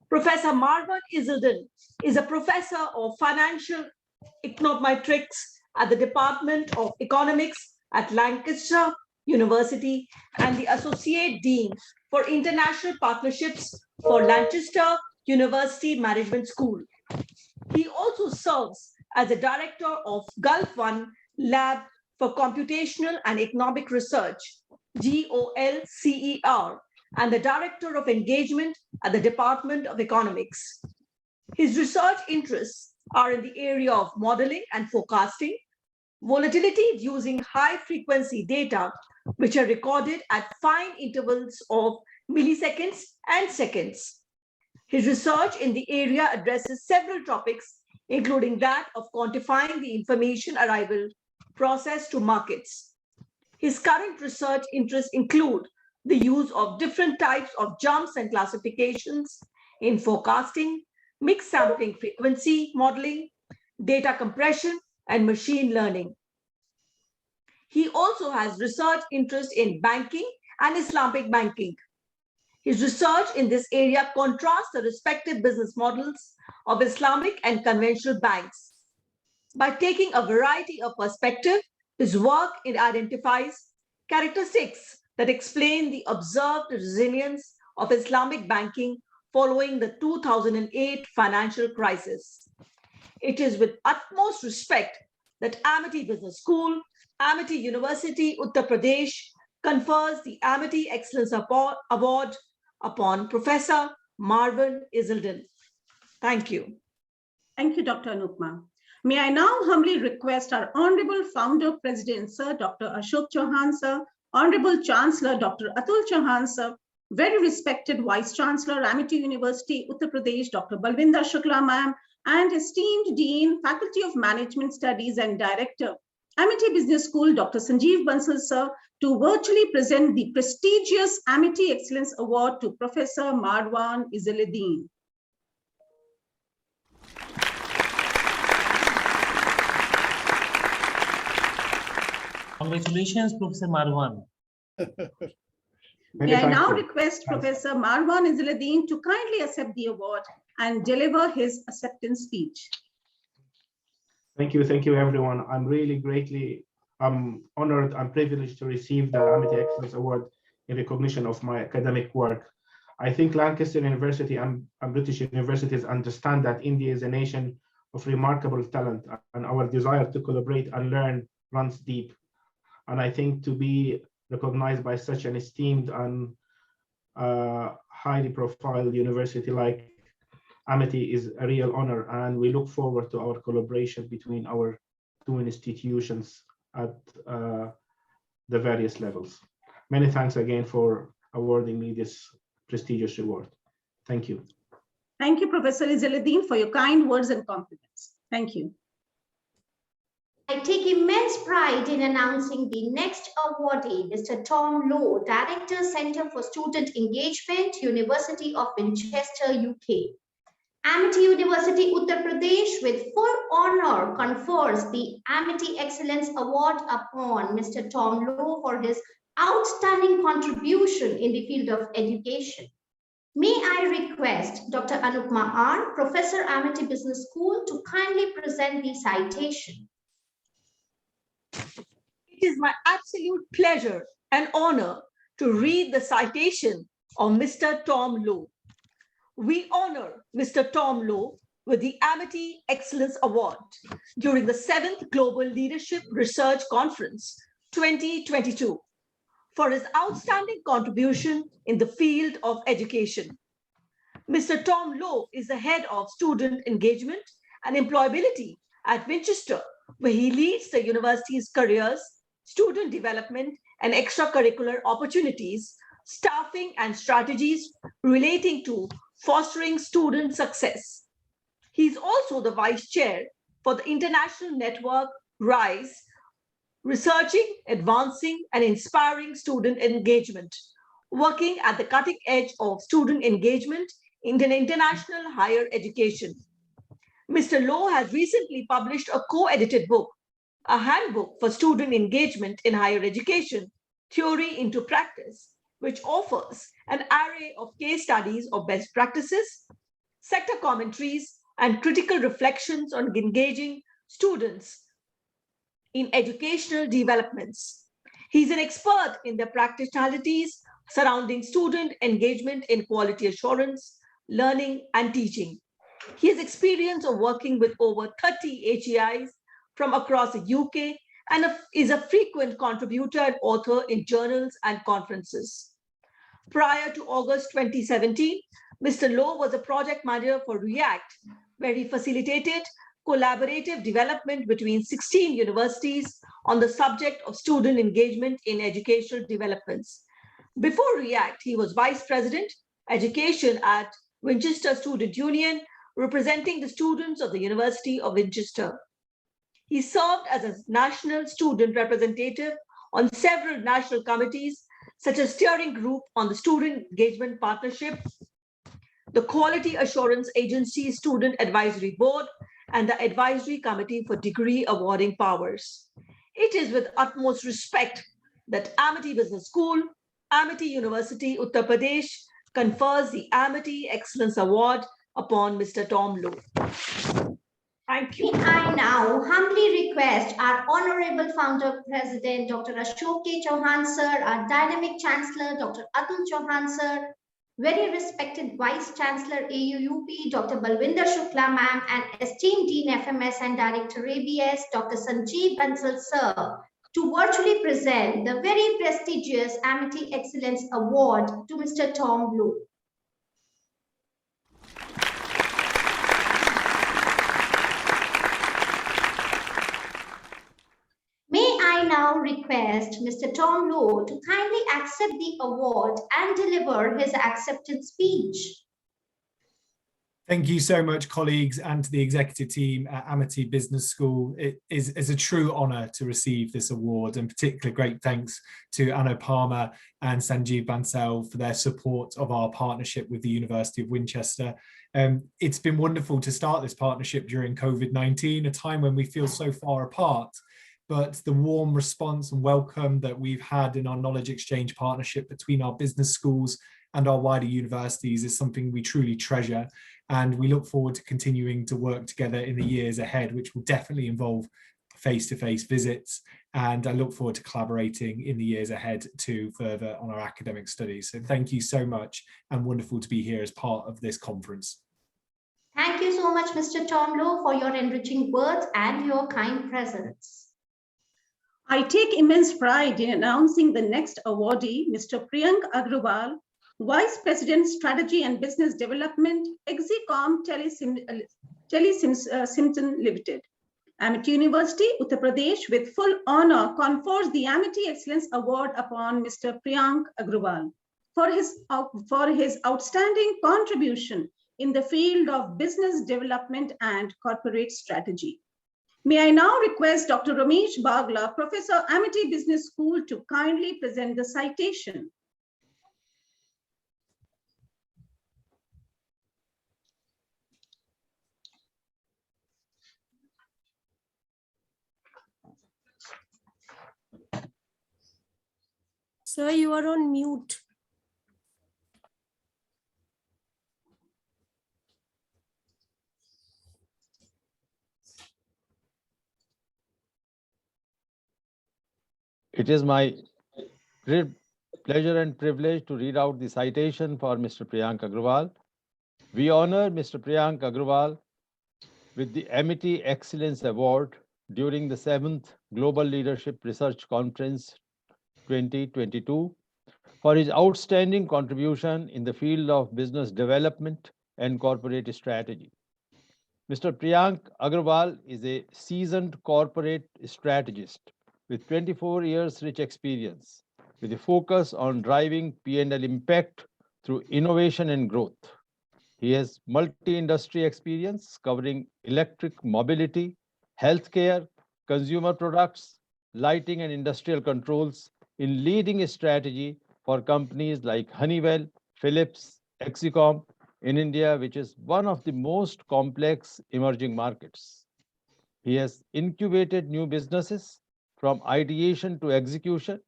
Professor Marwan Isiluddin is a professor of financial econometrics at the Department of Economics at Lancaster University and the Associate Dean for International Partnerships for Lancaster University Management School. He also serves as the Director of Gulf One Lab for Computational and Economic Research, GLRC, and the Director of Engagement at the Department of Economics. His research interests are in the area of modeling and forecasting, volatility using high-frequency data, which are recorded at fine intervals of milliseconds and seconds, His research in the area addresses several topics, including that of quantifying the information arrival process to markets. His current research interests include the use of different types of jumps and classifications in forecasting, mixed sampling frequency modeling, data compression, and machine learning. He also has research interest in banking and Islamic banking. His research in this area contrasts the respective business models of Islamic and conventional banks. By taking a variety of perspectives, his work identifies characteristics that explain the observed resilience of Islamic banking following the 2008 financial crisis. It is with utmost respect that Amity Business School, Amity University, Uttar Pradesh confers the Amity Excellence Award upon Professor Marwan Izzeldin. Thank you. Thank you, Dr. Anupma. May I now humbly request our Honorable Founder President, Sir Dr. Ashok Chauhan, Sir, Honorable Chancellor Dr. Atul Chauhan, Sir, very respected Vice Chancellor, Amity University, Uttar Pradesh, Dr. Balvinder Shukla, ma'am, and esteemed Dean, Faculty of Management Studies and Director, Amity Business School, Dr. Sanjeev Bansal, Sir, to virtually present the prestigious Amity Excellence Award to Professor Marwan Izzeldin. Congratulations, Professor Marwan. May I now request Professor Marwan Izzeldin to kindly accept the award and deliver his acceptance speech. Thank you, everyone. I'm really greatly honored and privileged to receive the Amity Excellence Award in recognition of my academic work. I think Lancaster University and British universities understand that India is a nation of remarkable talent, and our desire to collaborate and learn runs deep. And I think to be recognized by such an esteemed and highly profiled university like Amity is a real honor, and we look forward to our collaboration between our two institutions at the various levels. Many thanks again for awarding me this prestigious award. Thank you. Thank you, Professor Izzeldin, for your kind words and compliments. Thank you. I take immense pride in announcing the next awardee, Mr. Tom Lowe, Director, Center for Student Engagement, University of Winchester, UK. Amity University, Uttar Pradesh, with full honor, confers the Amity Excellence Award upon Mr. Tom Lowe for his outstanding contribution in the field of education. May I request Dr. Anupma R., Professor, Amity Business School, to kindly present the citation. It is my absolute pleasure and honor to read the citation of Mr. Tom Lowe. We honor Mr. Tom Lowe with the Amity Excellence Award during the 7th Global Leadership Research Conference 2022 for his outstanding contribution in the field of education. Mr. Tom Lowe is the head of student engagement and employability at Winchester, where he leads the university's careers, student development, and extracurricular opportunities, staffing, and strategies relating to fostering student success. He is also the vice chair for the international network RISE, researching, advancing, and inspiring student engagement, working at the cutting edge of student engagement in international higher education. Mr. Lowe has recently published a co-edited book, A Handbook for Student Engagement in Higher Education, Theory into Practice, which offers an array of case studies of best practices, sector commentaries, and critical reflections on engaging students in educational developments. He's an expert in the practicalities surrounding student engagement in quality assurance, learning, and teaching. He has experience of working with over 30 HEIs from across the UK and is a frequent contributor and author in journals and conferences. Prior to August 2017, Mr. Lowe was a project manager for REACT, where he facilitated collaborative development between 16 universities on the subject of student engagement in educational developments. Before REACT, he was Vice President, Education at Winchester Student Union, representing the students of the University of Winchester. He served as a national student representative on several national committees, such as Steering Group on the Student Engagement Partnership, the Quality Assurance Agency Student Advisory Board, and the Advisory Committee for Degree Awarding Powers. It is with utmost respect that Amity Business School, Amity University, Uttar Pradesh, confers the Amity Excellence Award upon Mr. Tom Lowe. Thank you. May I now humbly request our Honorable Founder President, Dr. Ashok K. Chauhan Sir, our Dynamic Chancellor, Dr. Atul Chauhan Sir, very respected Vice Chancellor AUUP, Dr. Balwinder Shukla Ma'am, and esteemed Dean FMS and Director ABS, Dr. Sanjeev Bansal Sir, to virtually present the very prestigious Amity Excellence Award to Mr. Tom Lowe. May I now request Mr. Tom Lowe to kindly accept the award and deliver his acceptance speech. Thank you so much, colleagues, and to the executive team at Amity Business School. It is a true honour to receive this award, and particularly great thanks to Anna Palmer and Sanjeev Bansal for their support of our partnership with the University of Winchester. It's been wonderful to start this partnership during COVID-19, a time when we feel so far apart. But the warm response and welcome that we've had in our knowledge exchange partnership between our business schools and our wider universities is something we truly treasure. And we look forward to continuing to work together in the years ahead, which will definitely involve face-to-face visits. And I look forward to collaborating in the years ahead to further on our academic studies. So thank you so much, and wonderful to be here as part of this conference. Thank you so much, Mr. Tom Lowe, for your enriching words and your kind presence. I take immense pride in announcing the next awardee, Mr. Priyank Agrawal, Vice President, Strategy and Business Development, Exicom Telesimton Limited. Amity University, Uttar Pradesh, with full honor, confers the Amity Excellence Award upon Mr. Priyank Agrawal for his outstanding contribution in the field of business development and corporate strategy. May I now request Dr. Ramesh Bagla, Professor, Amity Business School, to kindly present the citation. Sir, you are on mute. It is my great pleasure and privilege to read out the citation for Mr. Priyank Agrawal. We honor Mr. Priyank Agrawal with the Amity Excellence Award during the 7th Global Leadership Research Conference 2022 for his outstanding contribution in the field of business development and corporate strategy. Mr. Priyank Agrawal is a seasoned corporate strategist with 24 years rich experience, with a focus on driving P&L impact through innovation and growth. He has multi-industry experience covering electric mobility, healthcare, consumer products, lighting and industrial controls in leading a strategy for companies like Honeywell, Philips, Exicom in India, which is one of the most complex emerging markets. He has incubated new businesses from ideation to execution.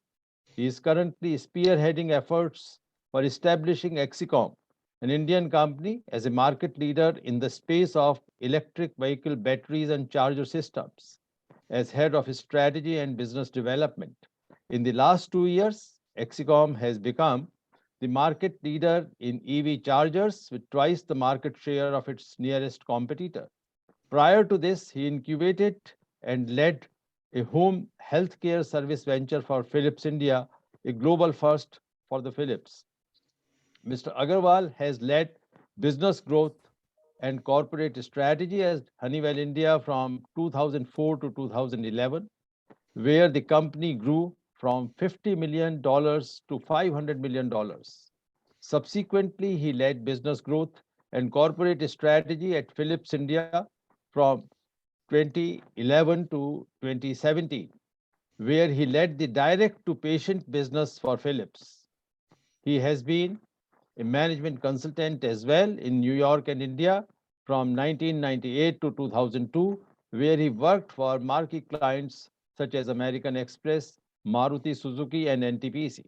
He is currently spearheading efforts for establishing Exicom, an Indian company, as a market leader in the space of electric vehicle batteries and charger systems, as head of strategy and business development. In the last 2 years, Exicom has become the market leader in EV chargers with twice the market share of its nearest competitor. Prior to this, he incubated and led a home healthcare service venture for Philips India, a global first for the Philips. Mr. Agrawal has led business growth and corporate strategy as Honeywell India from 2004 to 2011, where the company grew from $50 million to $500 million. Subsequently, he led business growth and Corporate Strategy at Philips India from 2011 to 2017, where he led the direct-to-patient business for Philips. He has been a management consultant as well in New York and India from 1998 to 2002, where he worked for marquee clients such as American Express, Maruti Suzuki, and NTPC.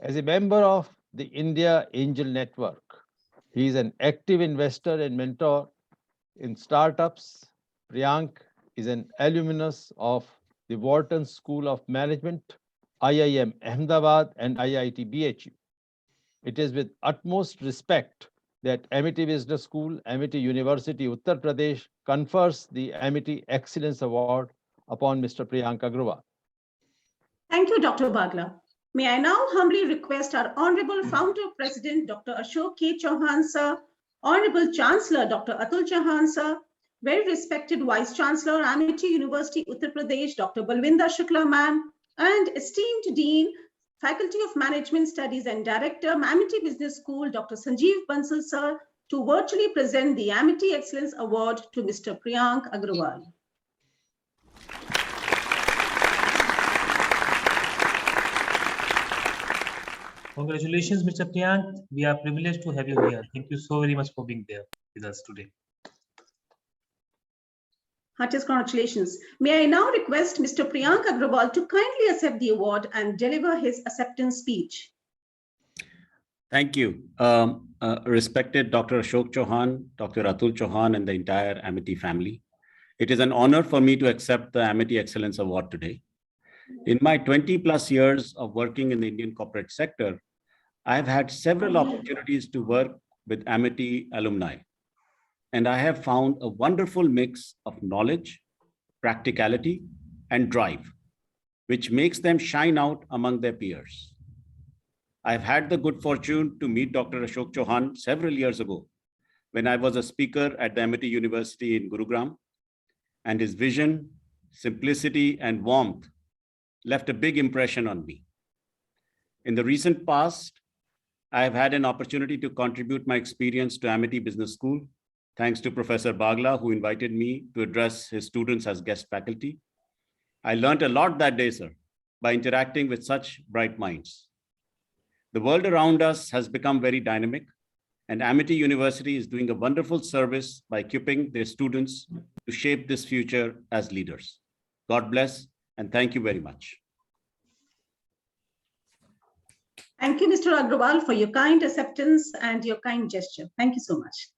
As a member of the India Angel Network, he is an active investor and mentor in startups. Priyank is an alumnus of the Wharton School of Management, IIM Ahmedabad, and IIT BHU. It is with utmost respect that Amity Business School, Amity University, Uttar Pradesh confers the Amity Excellence Award upon Mr. Priyank Agrawal. Thank you, Dr. Bagla. May I now humbly request our Honorable Founder President, Dr. Ashok K. Chauhan, sir, Honorable Chancellor, Dr. Atul Chauhan, sir, very respected Vice Chancellor, Amity University, Uttar Pradesh, Dr. Balwinder Shukla, ma'am, and esteemed Dean, Faculty of Management Studies and Director, Amity Business School, Dr. Sanjeev Bansal, sir, to virtually present the Amity Excellence Award to Mr. Priyank Agrawal. Congratulations, Mr. Priyank. We are privileged to have you here. Thank you so very much for being there with us today. Heartiest congratulations. May I now request Mr. Priyank Agrawal to kindly accept the award and deliver his acceptance speech. Thank you. Respected Dr. Ashok Chauhan, Dr. Atul Chauhan, and the entire Amity family. It is an honor for me to accept the Amity Excellence Award today. In my 20+ years of working in the Indian corporate sector, I have had several opportunities to work with Amity alumni. And I have found a wonderful mix of knowledge, practicality, and drive, which makes them shine out among their peers. I've had the good fortune to meet Dr. Ashok Chauhan several years ago when I was a speaker at the Amity University in Gurugram, and his vision, simplicity, and warmth left a big impression on me. In the recent past, I have had an opportunity to contribute my experience to Amity Business School, thanks to Professor Bagla, who invited me to address his students as guest faculty. I learned a lot that day, sir, by interacting with such bright minds. The world around us has become very dynamic, and Amity University is doing a wonderful service by equipping their students to shape this future as leaders. God bless, and thank you very much. Thank you, Mr. Agrawal, for your kind acceptance and your kind gesture. Thank you so much.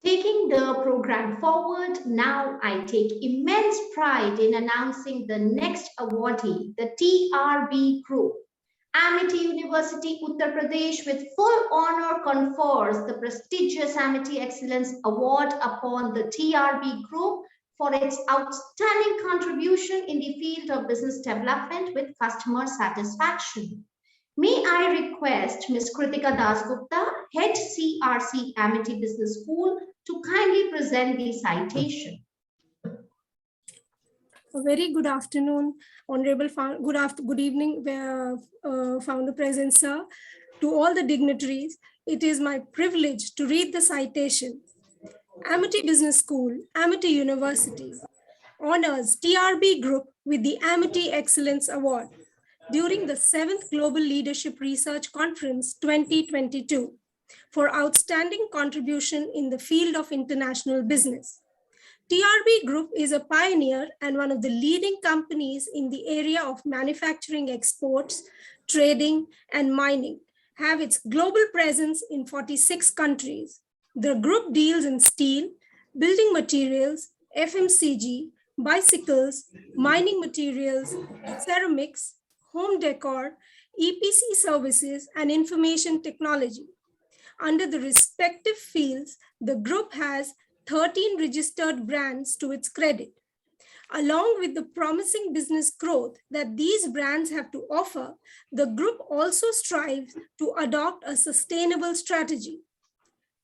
Taking the program forward, now I take immense pride in announcing the next awardee, the TRB Group. Amity University, Uttar Pradesh, with full honor confers the prestigious Amity Excellence Award upon the TRB Group for its outstanding contribution in the field of business development with customer satisfaction. May I request Ms. Kritika Dasgupta, Head CRC Amity Business School, to kindly present the citation. A very good afternoon, Honorable good evening, Founder President, sir. To all the dignitaries, it is my privilege to read the citation. Amity Business School, Amity University honors TRB Group with the Amity Excellence Award during the 7th Global Leadership Research Conference 2022 for outstanding contribution in the field of international business. TRB Group is a pioneer and one of the leading companies in the area of manufacturing exports, trading, and mining, have its global presence in 46 countries. The group deals in steel, building materials, FMCG, bicycles, mining materials, ceramics, home decor, EPC services, and information technology. Under the respective fields, the group has 13 registered brands to its credit. Along with the promising business growth that these brands have to offer, the group also strives to adopt a sustainable strategy.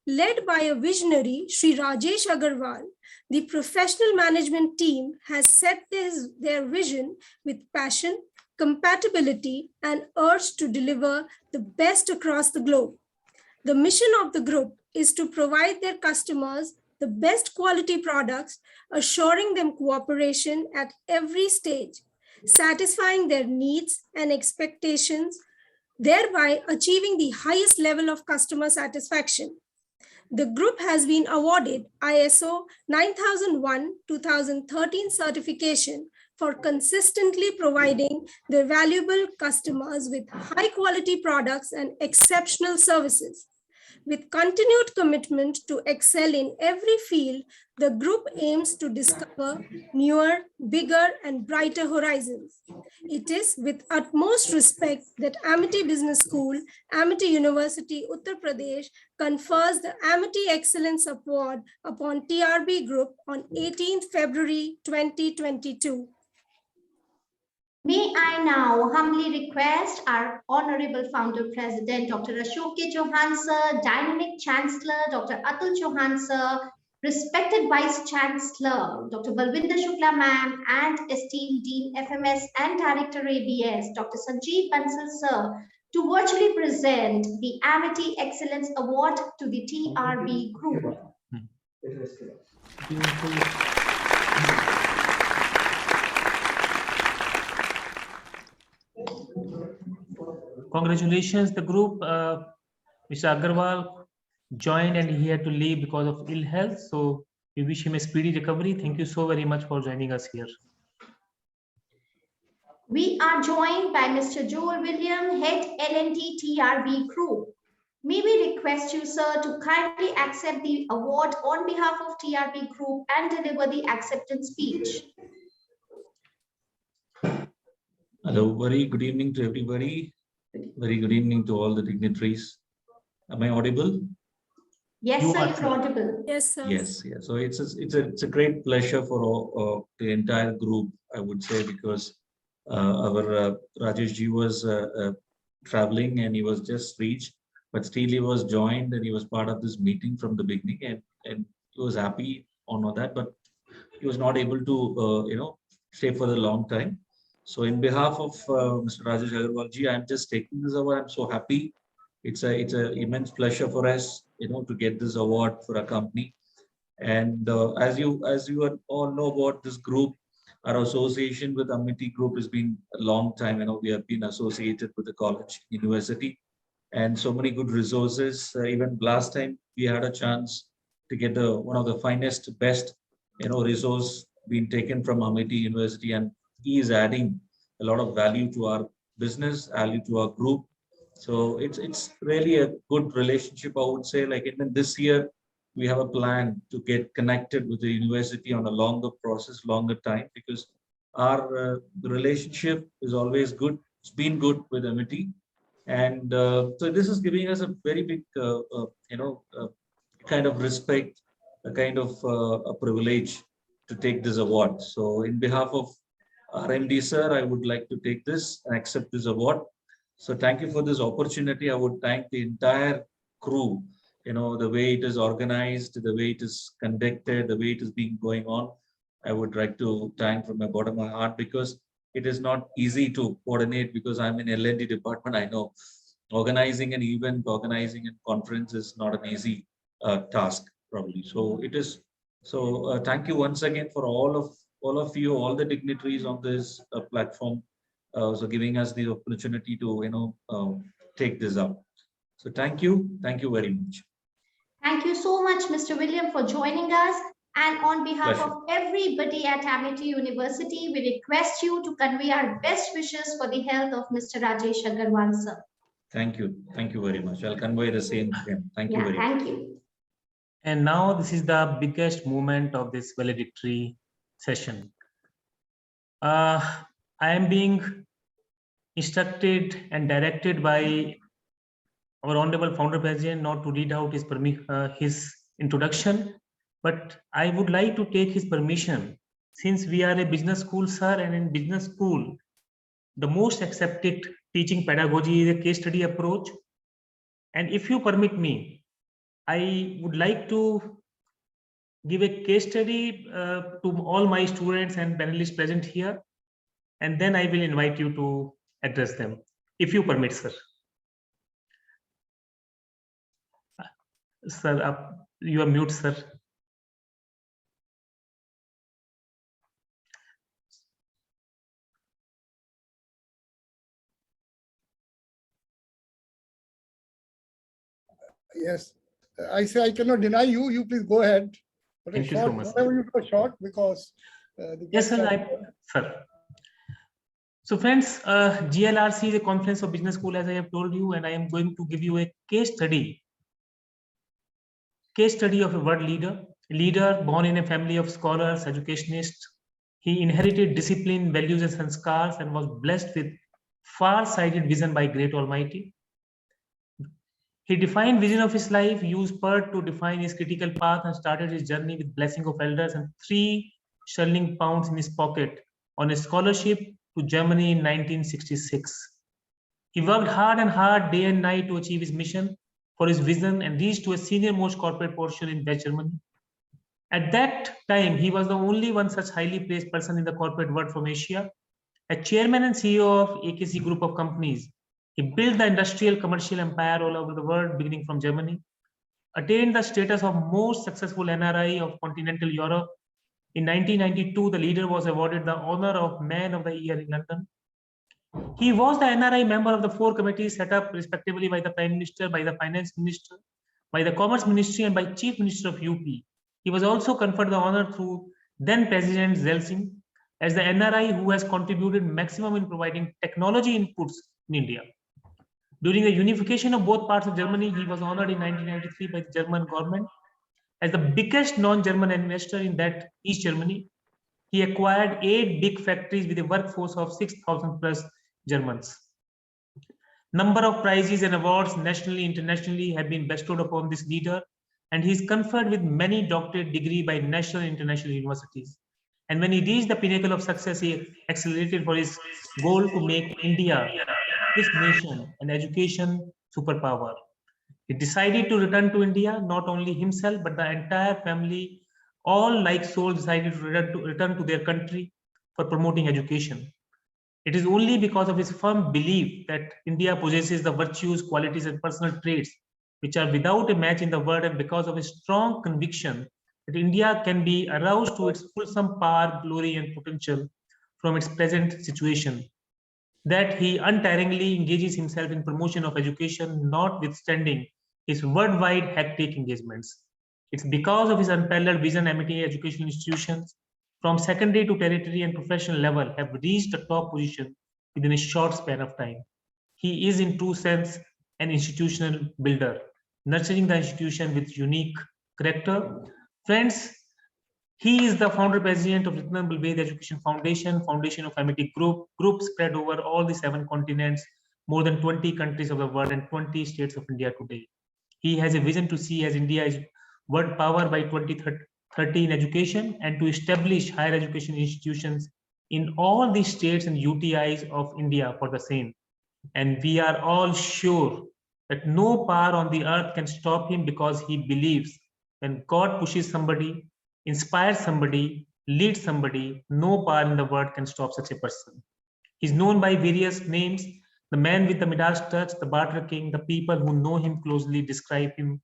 Led by a visionary, Sri Rajesh Agarwal, the professional management team has set their vision with passion, compatibility, and urge to deliver the best across the globe. The mission of the group is to provide their customers the best quality products, assuring them cooperation at every stage, satisfying their needs and expectations, thereby achieving the highest level of customer satisfaction. The group has been awarded ISO 9001:2013 certification for consistently providing their valuable customers with high quality products and exceptional services. With continued commitment to excel in every field, the group aims to discover newer, bigger, and brighter horizons. It is with utmost respect that Amity Business School, Amity University, Uttar Pradesh, confers the Amity Excellence Award upon TRB Group on 18th February 2022. May I now humbly request our Honorable Founder President, Dr. Ashok Chauhan Sir, Dynamic Chancellor, Dr. Atul Chauhan Sir, respected Vice Chancellor, Dr. Balwinder Shukla Ma'am, and esteemed Dean FMS and Director ABS, Dr. Sanjeev Bansal Sir, to virtually present the Amity Excellence Award to the TRB Group. Congratulations, the group. Mr. Agarwal joined and he had to leave because of ill health. So we wish him a speedy recovery. Thank you so very much for joining us here. We are joined by Mr. Joel William, Head L&D TRB Group. May we request you, sir, to kindly accept the award on behalf of TRB Group and deliver the acceptance speech. Hello, very good evening to everybody. Very good evening to all the dignitaries. Am I audible? Yes, sir, you're audible. Yes, sir. Yes, yes. So it's a great pleasure for all, the entire group, I would say, because our Rajesh ji was traveling and he was just reached, but still he was joined and he was part of this meeting from the beginning, and he was happy on all that, but he was not able to stay for a long time. So in behalf of Mr. Rajesh Agarwal ji, I'm just taking this award. I'm so happy. It's a immense pleasure for us, to get this award for our company. And as you all know about this group, our association with Amity Group has been a long time. We have been associated with the college, university, and so many good resources. Even last time we had a chance to get one of the finest, best, resource being taken from Amity University, and he is adding a lot of value to our business, value to our group. So it's really a good relationship, I would say. Like even this year, we have a plan to get connected with the university on a longer process, longer time, because our relationship is always good. It's been good with Amity. And so this is giving us a very big, kind of respect, a kind of a privilege to take this award. So in behalf of RMD sir, I would like to take this and accept this award. So thank you for this opportunity. I would thank the entire crew, the way it is organized, the way it is conducted, the way it is being going on. I would like to thank from the bottom of my heart, because it is not easy to coordinate, because I'm in L&D department. I know organizing an event, organizing a conference is not an easy task probably. So it is. So thank you once again for all of you, all the dignitaries on this platform, so giving us the opportunity to take this up. So thank you very much. Thank you so much, Mr. William, for joining us. And on behalf Pleasure. of everybody at Amity University, we request you to convey our best wishes for the health of Mr. Rajesh Agarwal, sir. Thank you very much. I'll convey the same to him. Thank you very much. Thank you. And now this is the biggest moment of this valedictory session. I am being instructed and directed by our Honorable Founder President not to read out his introduction, but I would like to take his permission, since we are a business school, sir, and in business school, the most accepted teaching pedagogy is a case study approach. And if you permit me, I would like to give a case study to all my students and panelists present here, and then I will invite you to address them, if you permit, sir. Sir, you are mute, sir. Yes, I say I cannot deny you. You please go ahead. But Thank you so much. whatever you do, short, because the Yes, guests sir. are- Sir. So friends, GLRC is a conference of business school, as I have told you, and I am going to give you a case study of a world leader, a leader born in a family of scholars, educationists. He inherited discipline, values, and sanskars, and was blessed with far-sighted vision by Great Almighty. He defined vision of his life, used PERT to define his critical path, and started his journey with blessing of elders and 3 sterling pounds in his pocket on a scholarship to Germany in 1966. He worked hard day and night to achieve his mission for his vision and reached to a senior most corporate position in West Germany. At that time, he was the only one such highly praised person in the corporate world from Asia. As chairman and CEO of AKC group of companies, he built the industrial commercial empire all over the world, beginning from Germany, attained the status of most successful NRI of continental Europe. In 1992, the leader was awarded the honor of Man of the Year in London. He was the NRI member of the 4 committees set up respectively by the Prime Minister, by the Finance Minister, by the Commerce Ministry, and by Chief Minister of UP. He was also conferred the honor through then President Yeltsin as the NRI who has contributed maximum in providing technology inputs in India. During the unification of both parts of Germany, he was honored in 1993 by the German government as the biggest non-German investor in that East Germany. He acquired 8 big factories with a workforce of 6,000 plus Germans. Number of prizes and awards nationally, internationally have been bestowed upon this leader, and he is conferred with many doctorate degrees by national and international universities. And when he reached the pinnacle of success, he accelerated for his goal to make India his nation and education superpower. He decided to return to India, not only himself, but the entire family, all like souls decided to return to their country for promoting education. It is only because of his firm belief that India possesses the virtues, qualities, and personal traits which are without a match in the world, and because of his strong conviction that India can be aroused to its fulsome power, glory, and potential from its present situation, that he untiringly engages himself in promotion of education, notwithstanding his worldwide hectic engagements. It's because of his unparalleled vision, MIT educational institutions from secondary to tertiary and professional level have reached the top position within a short span of time. He is in true sense an institutional builder, nurturing the institution with unique character. Friends, he is the founder president of Ratna Bulved Education Foundation of MIT Group spread over all the 7 continents, more than 20 countries of the world, and 20 states of India today. He has a vision to see as India is world power by 2030 in education, and to establish higher education institutions in all the states and UTIs of India for the same. And we are all sure that no power on the earth can stop him, because he believes when God pushes somebody, inspires somebody, leads somebody, no power in the world can stop such a person. He's known by various names: the man with the Midas touch, the barter king. The people who know him closely describe him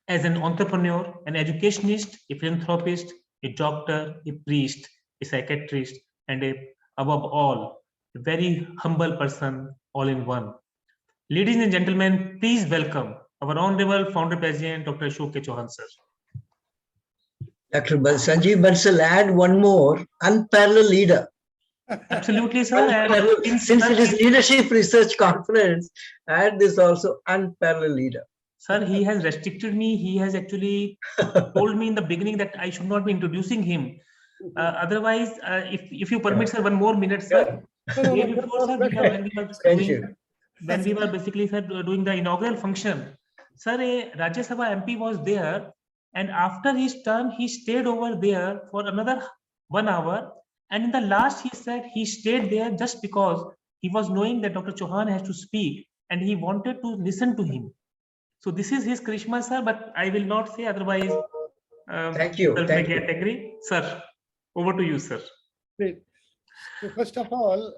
as an entrepreneur, an educationist, a philanthropist, a doctor, a priest, a psychiatrist, and above all, a very humble person, all in one. Ladies and gentlemen, please welcome our Honorable Founder President, Dr. Ashok Chauhan, sir. Dr. Sanjeev Bansal, add one more: unparalleled leader. Absolutely, sir. Since it is Leadership Research Conference, add this also: unparalleled leader. Sir, he has restricted me. He has actually told me in the beginning that I should not be introducing him. Otherwise, if you permit, sir, one more minute, sir. Day before, sir, when we were basically, sir, doing the inaugural function, sir, a Rajya Sabha MP was there, and after his turn, he stayed over there for another 1 hour. And in the last, he said he stayed there just because he was knowing that Dr. Chauhan has to speak, and he wanted to listen to him. So this is his charisma, sir, but I will not say, otherwise thank you. Thank you. Get angry. Sir, over to you, sir. Great. So first of all,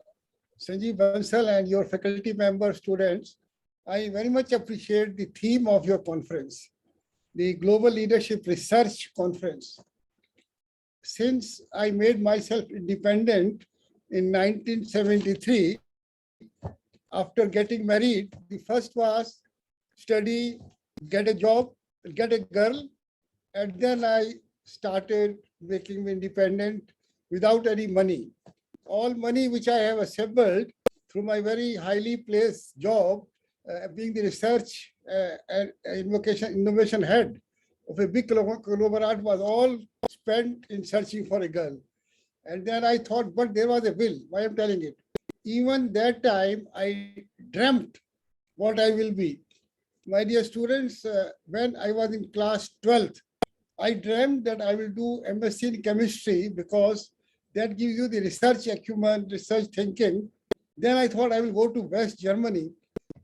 Sanjeev Bansal and your faculty member students, I very much appreciate the theme of your conference, the Global Leadership Research Conference. Since I made myself independent in 1973, after getting married, the first was study, get a job, get a girl, and then I started making me independent without any money. All money which I have assembled through my very highly placed job, being the research and innovation head of a big conglomerate, was all spent in searching for a girl. And then I thought, but there was a will. Why I'm telling it? Even that time, I dreamt what I will be. My dear students, when I was in class 12th, I dreamt that I will do MSc in chemistry because that gives you the research acumen, research thinking. Then I thought I will go to West Germany.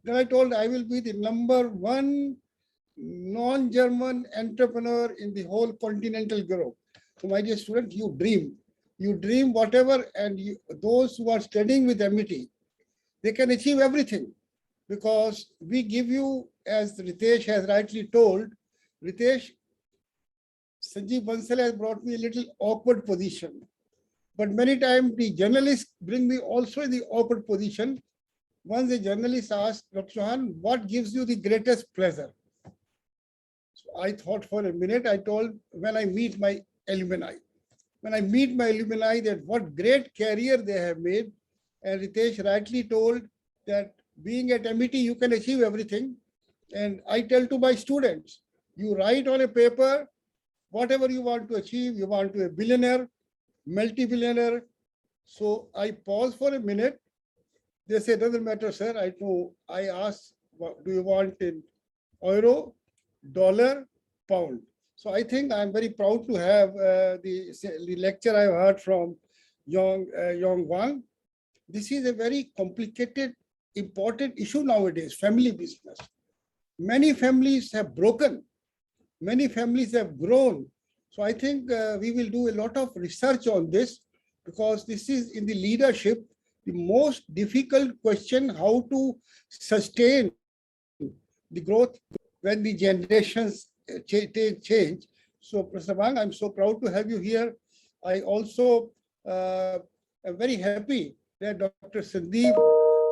Then I told I will be the #1 non-German entrepreneur in the whole continental Europe. So my dear students, you dream. You dream whatever, and those who are studying with MIT, they can achieve everything because we give you, as Ritesh has rightly told, Ritesh, Sanjeev Bansal has brought me a little awkward position. But many times the journalists bring me also in the awkward position. Once a journalist asked, Dr. Chauhan, what gives you the greatest pleasure? So I thought for a minute, I told, when I meet my alumni. When I meet my alumni, that what great career they have made. And Ritesh rightly told that being at MIT, you can achieve everything. And I tell to my students, you write on a paper, whatever you want to achieve, you want to be a billionaire, multi-billionaire. So I pause for a minute. They say, doesn't matter, sir. I ask, what do you want in euro, dollar, pound? So I think I'm very proud to have the lecture I heard from Yong Wang. This is a very complicated, important issue nowadays, family business. Many families have broken. Many families have grown. So I think we will do a lot of research on this because this is in the leadership, the most difficult question, how to sustain the growth when the generations change. So Professor Wang, I'm so proud to have you here. I also am very happy that Dr. Sandeep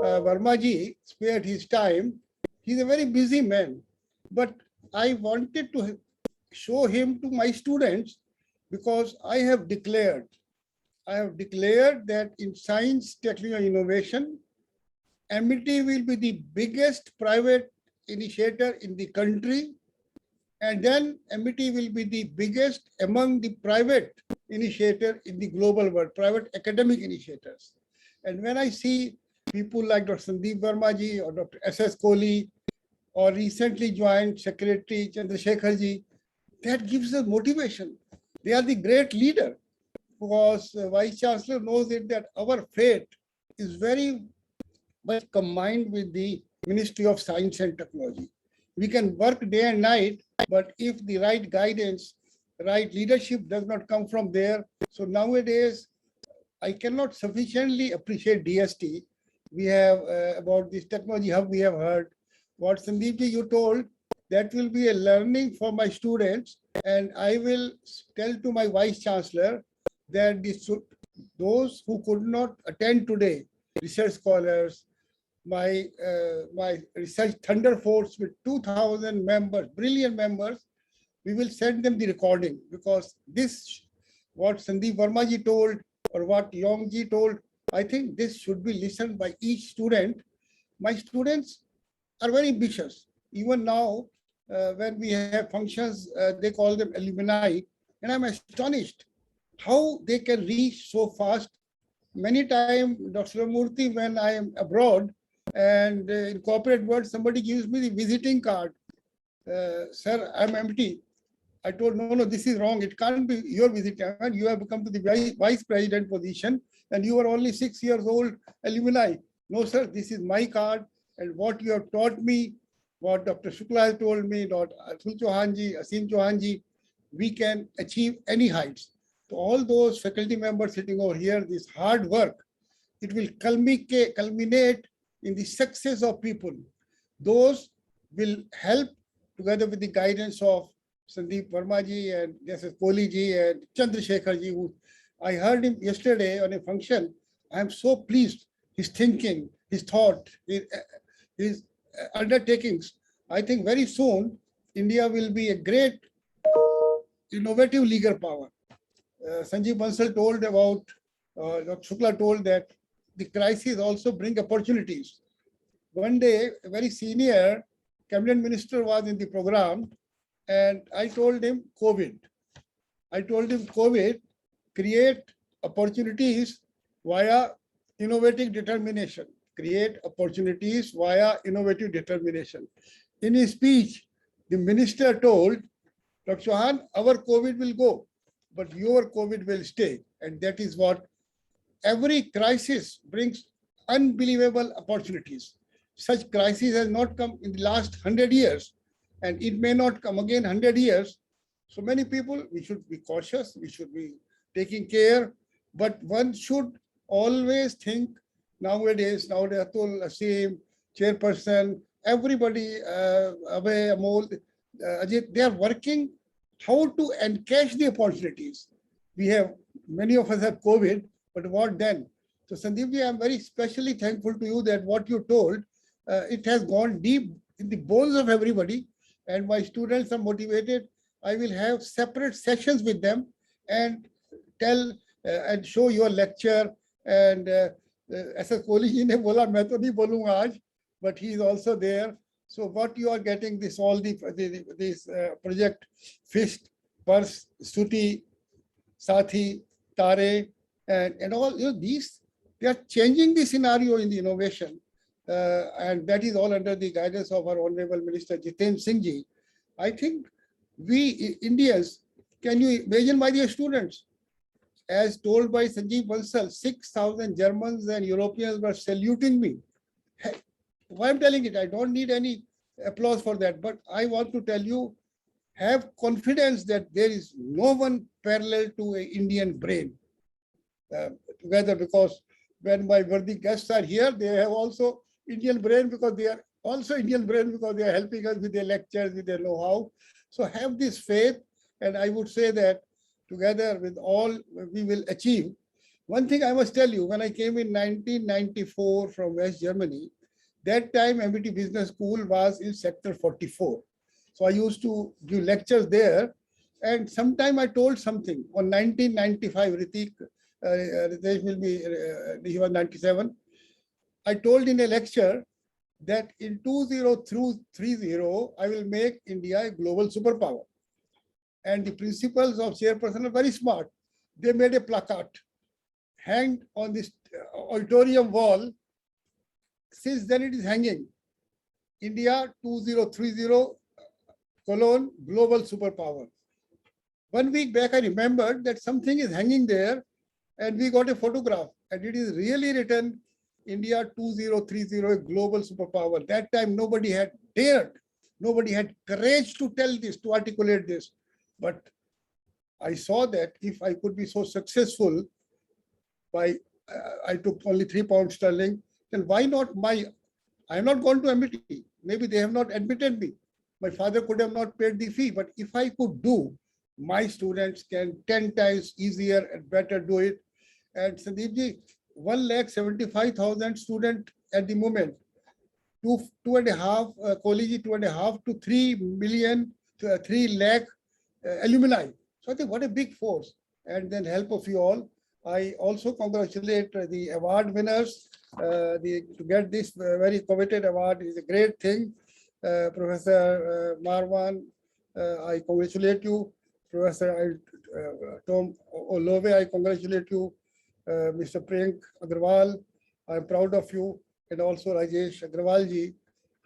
Verma-ji spared his time. He's a very busy man, but I wanted to show him to my students because I have declared that in science, technology, and innovation, MIT will be the biggest private initiator in the country, and then MIT will be the biggest among the private initiator in the global world, private academic initiators. And when I see people like Dr. Sandeep Verma-ji or Dr. S.S. Kohli, or recently joined Secretary Chandrasekhar-ji, that gives us motivation. They are the great leader because Vice Chancellor knows it that our fate is very much combined with the Ministry of Science and Technology. We can work day and night, but if the right guidance, right leadership does not come from there. So nowadays, I cannot sufficiently appreciate DST. We have about this technology hub we have heard. What Sandeepji you told, that will be a learning for my students. And I will tell to my Vice Chancellor that those who could not attend today, research scholars, my research thunder force with 2,000 members, brilliant members, we will send them the recording because this, what Sandeep Verma-ji told or what Yong-ji told, I think this should be listened by each student. My students are very ambitious. Even now, when we have functions, they call them alumni, and I'm astonished how they can reach so fast. Many times, Dr. Murthy, when I am abroad and in corporate world, somebody gives me the visiting card. Sir, I'm empty. I told, no, this is wrong. It can't be your visiting card. You have come to the vice president position and you are only 6 years old alumni. No, sir, this is my card. And what you have taught me, what Dr. Shukla has told me, Dr. Atul Chauhan-ji, Asim Chauhan-ji, we can achieve any heights. So all those faculty members sitting over here, this hard work, it will culminate in the success of people. Those will help together with the guidance of Sandeep Verma ji and Justice Kohli ji and Chandrasekhar ji, who I heard him yesterday on a function. I am so pleased. His thinking, his thought, his undertakings. I think very soon India will be a great innovative legal power. Sanjeev Bansal told about, Dr. Shukla told that the crisis also bring opportunities. One day, a very senior cabinet minister was in the program, and I told him COVID. I told him COVID create opportunities via innovative determination. Create opportunities via innovative determination. In his speech, the minister told, Dr. Chauhan, our COVID will go, but your COVID will stay. And that is what every crisis brings unbelievable opportunities. Such crisis has not come in the last 100 years, and it may not come again 100 years. So many people, we should be cautious, we should be taking care, but one should always think nowadays, Atul, Asim, chairperson, everybody, Abhay, Amol, Ajit, they are working how to encash the opportunities. We have, many of us have COVID, but what then? So Sandeepji, I'm very specially thankful to you that what you told, it has gone deep in the bones of everybody, and my students are motivated. I will have separate sessions with them and tell and show your lecture. And SS Kohli ji ne bola, main to nahi bolunga aaj, but he is also there. So what you are getting, this all this project, Fist, Purse, Suti, Sathi, Tare, and all, you know, these, they are changing the scenario in the innovation. And that is all under the guidance of our Honorable Minister Jitendra Singh ji. I think we Indians, can you imagine my dear students, as told by Sanjeev Bansal, 6,000 Germans and Europeans were saluting me. Hey, why I'm telling it, I don't need any applause for that, but I want to tell you, have confidence that there is no one parallel to an Indian brain together, because when my worthy guests are here, they have also Indian brain, because they are also Indian brain, because they are helping us with their lectures, with their know-how. So have this faith, and I would say that together with all we will achieve. One thing I must tell you, when I came in 1994 from West Germany, that time MIT Business School was in Sector 44. So I used to give lectures there, and sometime I told something on 1995, Ritesh will be, he was 97. I told in a lecture that in 2030, I will make India a global superpower. And the principals of chairperson are very smart. They made a placard hanged on this auditorium wall. Since then it is hanging. India 2030 : global superpower. 1 week back, I remembered that something is hanging there, and we got a photograph, and it is really written India 2030 global superpower. That time nobody had dared, nobody had courage to tell this, to articulate this. But I saw that if I could be so successful by, I took only £3 sterling, then why not I have not gone to MIT. Maybe they have not admitted me. My father could have not paid the fee, but if I could do, my students can 10 times easier and better do it. And Sandeepji, 1,75,000 students at the moment, 2.5, Kohli 2.5 to 3 million, 3 lakh alumni. So I think what a big force. And then help of you all. I also congratulate the award winners. To get this very coveted award is a great thing. Professor Marwan, I congratulate you. Professor Tom Olove, I congratulate you. Mr. Priyank Agarwal, I'm proud of you. And also Rajesh Agarwal ji.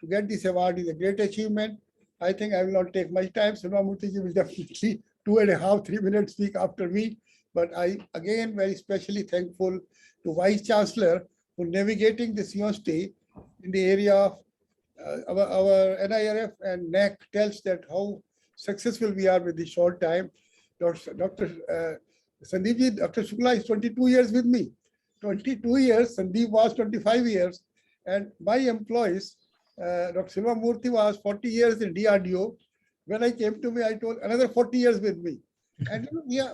To get this award is a great achievement. I think I will not take much time. Sunma Murthy ji will definitely 2.5, 3 minutes speak after me. But I, again, very specially thankful to Vice Chancellor for navigating this university in the area of our NIRF and NAC tells that how successful we are with this short time. Dr. Sandeep, Dr. Shukla is 22 years with me. 22 years, Sandeep was 25 years. And my employees, Dr. Silva Murthy was 40 years in DRDO. When I came to me, I told another 40 years with me. And yeah,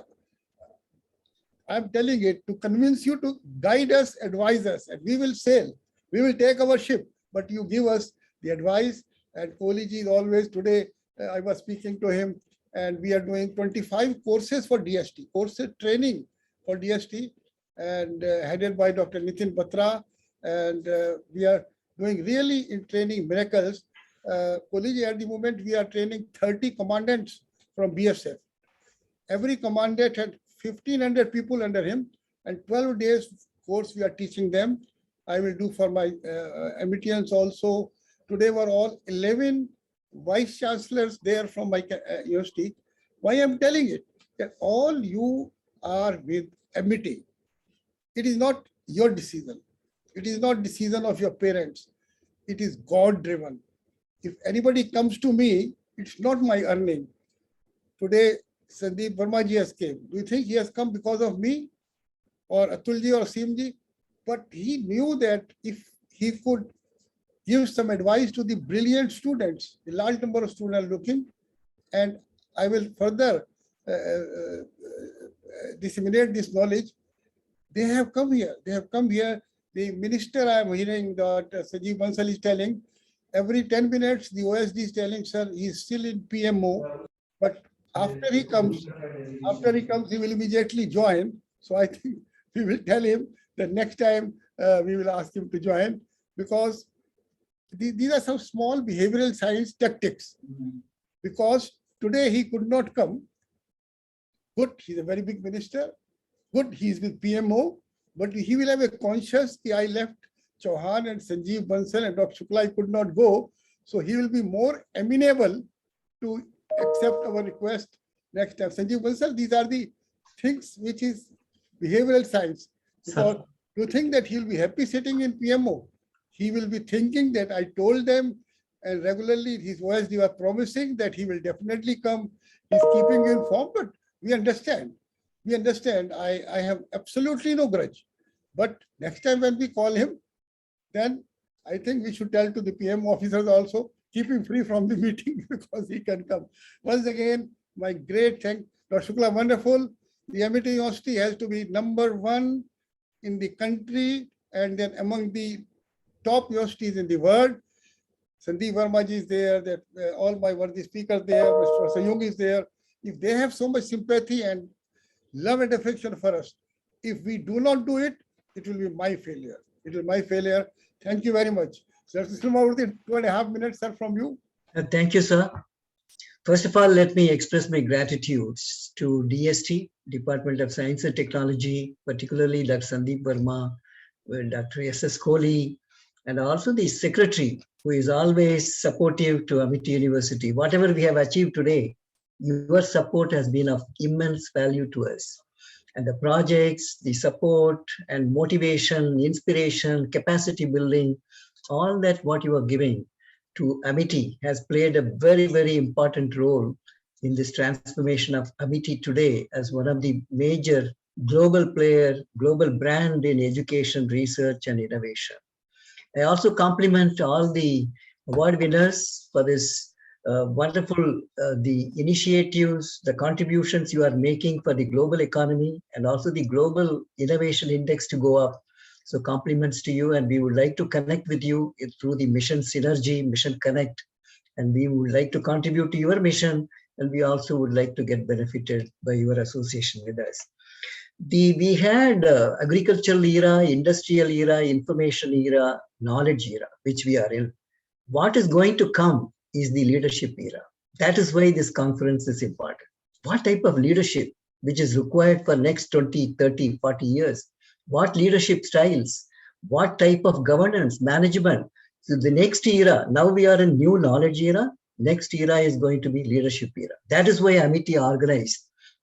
I'm telling it to convince you to guide us, advise us, and we will sail. We will take our ship, but you give us the advice. And Kohli is always today, I was speaking to him, and we are doing 25 courses for DST, courses training for DST, and headed by Dr. Nitin Batra. And we are doing really in training miracles. Kohli, at the moment, we are training 30 commandants from BSF. Every commandant had 1,500 people under him, and 12 days course we are teaching them. I will do for my Amitians also. Today were all 11 vice chancellors there from my university. Why I'm telling it? That all you are with Amity. It is not your decision. It is not decision of your parents. It is God-driven. If anybody comes to me, it's not my earning. Today, Sandeep Verma ji has came. Do you think he has come because of me or Atulji or Simji? But he knew that if he could give some advice to the brilliant students, the large number of students looking, and I will further disseminate this knowledge. They have come here. They have come here. The minister, I am hearing that Sajeev Bansal is telling, every 10 minutes, the OSD is telling, sir, he is still in PMO, but after he comes, he will immediately join. So I think we will tell him that next time we will ask him to join, because these are some small behavioral science tactics. Because today he could not come. Good, he's a very big minister. Good, he's with PMO, but he will have a conscious, I left Chauhan and Sanjeev Bansal and Dr. Shukla, I could not go. So he will be more amenable to accept our request next time. Sanjeev Bansal, these are the things which is behavioral science. Because you think that he'll be happy sitting in PMO. He will be thinking that I told them, and regularly his OSD were promising that he will definitely come. He's keeping you informed, but we understand. We understand. I have absolutely no grudge. But next time when we call him, then I think we should tell to the PM officers also, keep him free from the meeting because he can come. Once again, my great thank Dr. Shukla, wonderful. The Amity University has to be #1 in the country and then among the top universities in the world. Sandeep Verma ji is there, that all my worthy speakers there, Mr. Sayung is there. If they have so much sympathy and love and affection for us, if we do not do it, it will be my failure. It will be my failure. Thank you very much. Sir, 2.5 minutes, sir, from you. Thank you, sir. First of all, let me express my gratitude to DST, Department of Science and Technology, particularly Dr. Sandeep Verma, Dr. S.S. Kohli, and also the secretary, who is always supportive to Amity University. Whatever we have achieved today, your support has been of immense value to us. And the projects, the support and motivation, inspiration, capacity building, all that what you are giving to Amity has played a very, very important role in this transformation of Amity today as one of the major global player, global brand in education, research, and innovation. I also compliment all the award winners for this wonderful, the initiatives, the contributions you are making for the global economy and also the global innovation index to go up. So compliments to you, and we would like to connect with you through the mission synergy, mission connect, and we would like to contribute to your mission, and we also would like to get benefited by your association with us. We had agricultural era, industrial era, information era, knowledge era, which we are in. What is going to come is the leadership era. That is why this conference is important. What type of leadership which is required for next 20, 30, 40 years? What leadership styles? What type of governance, management? So the next era, now we are in new knowledge era. Next era is going to be leadership era. That is why Amity organized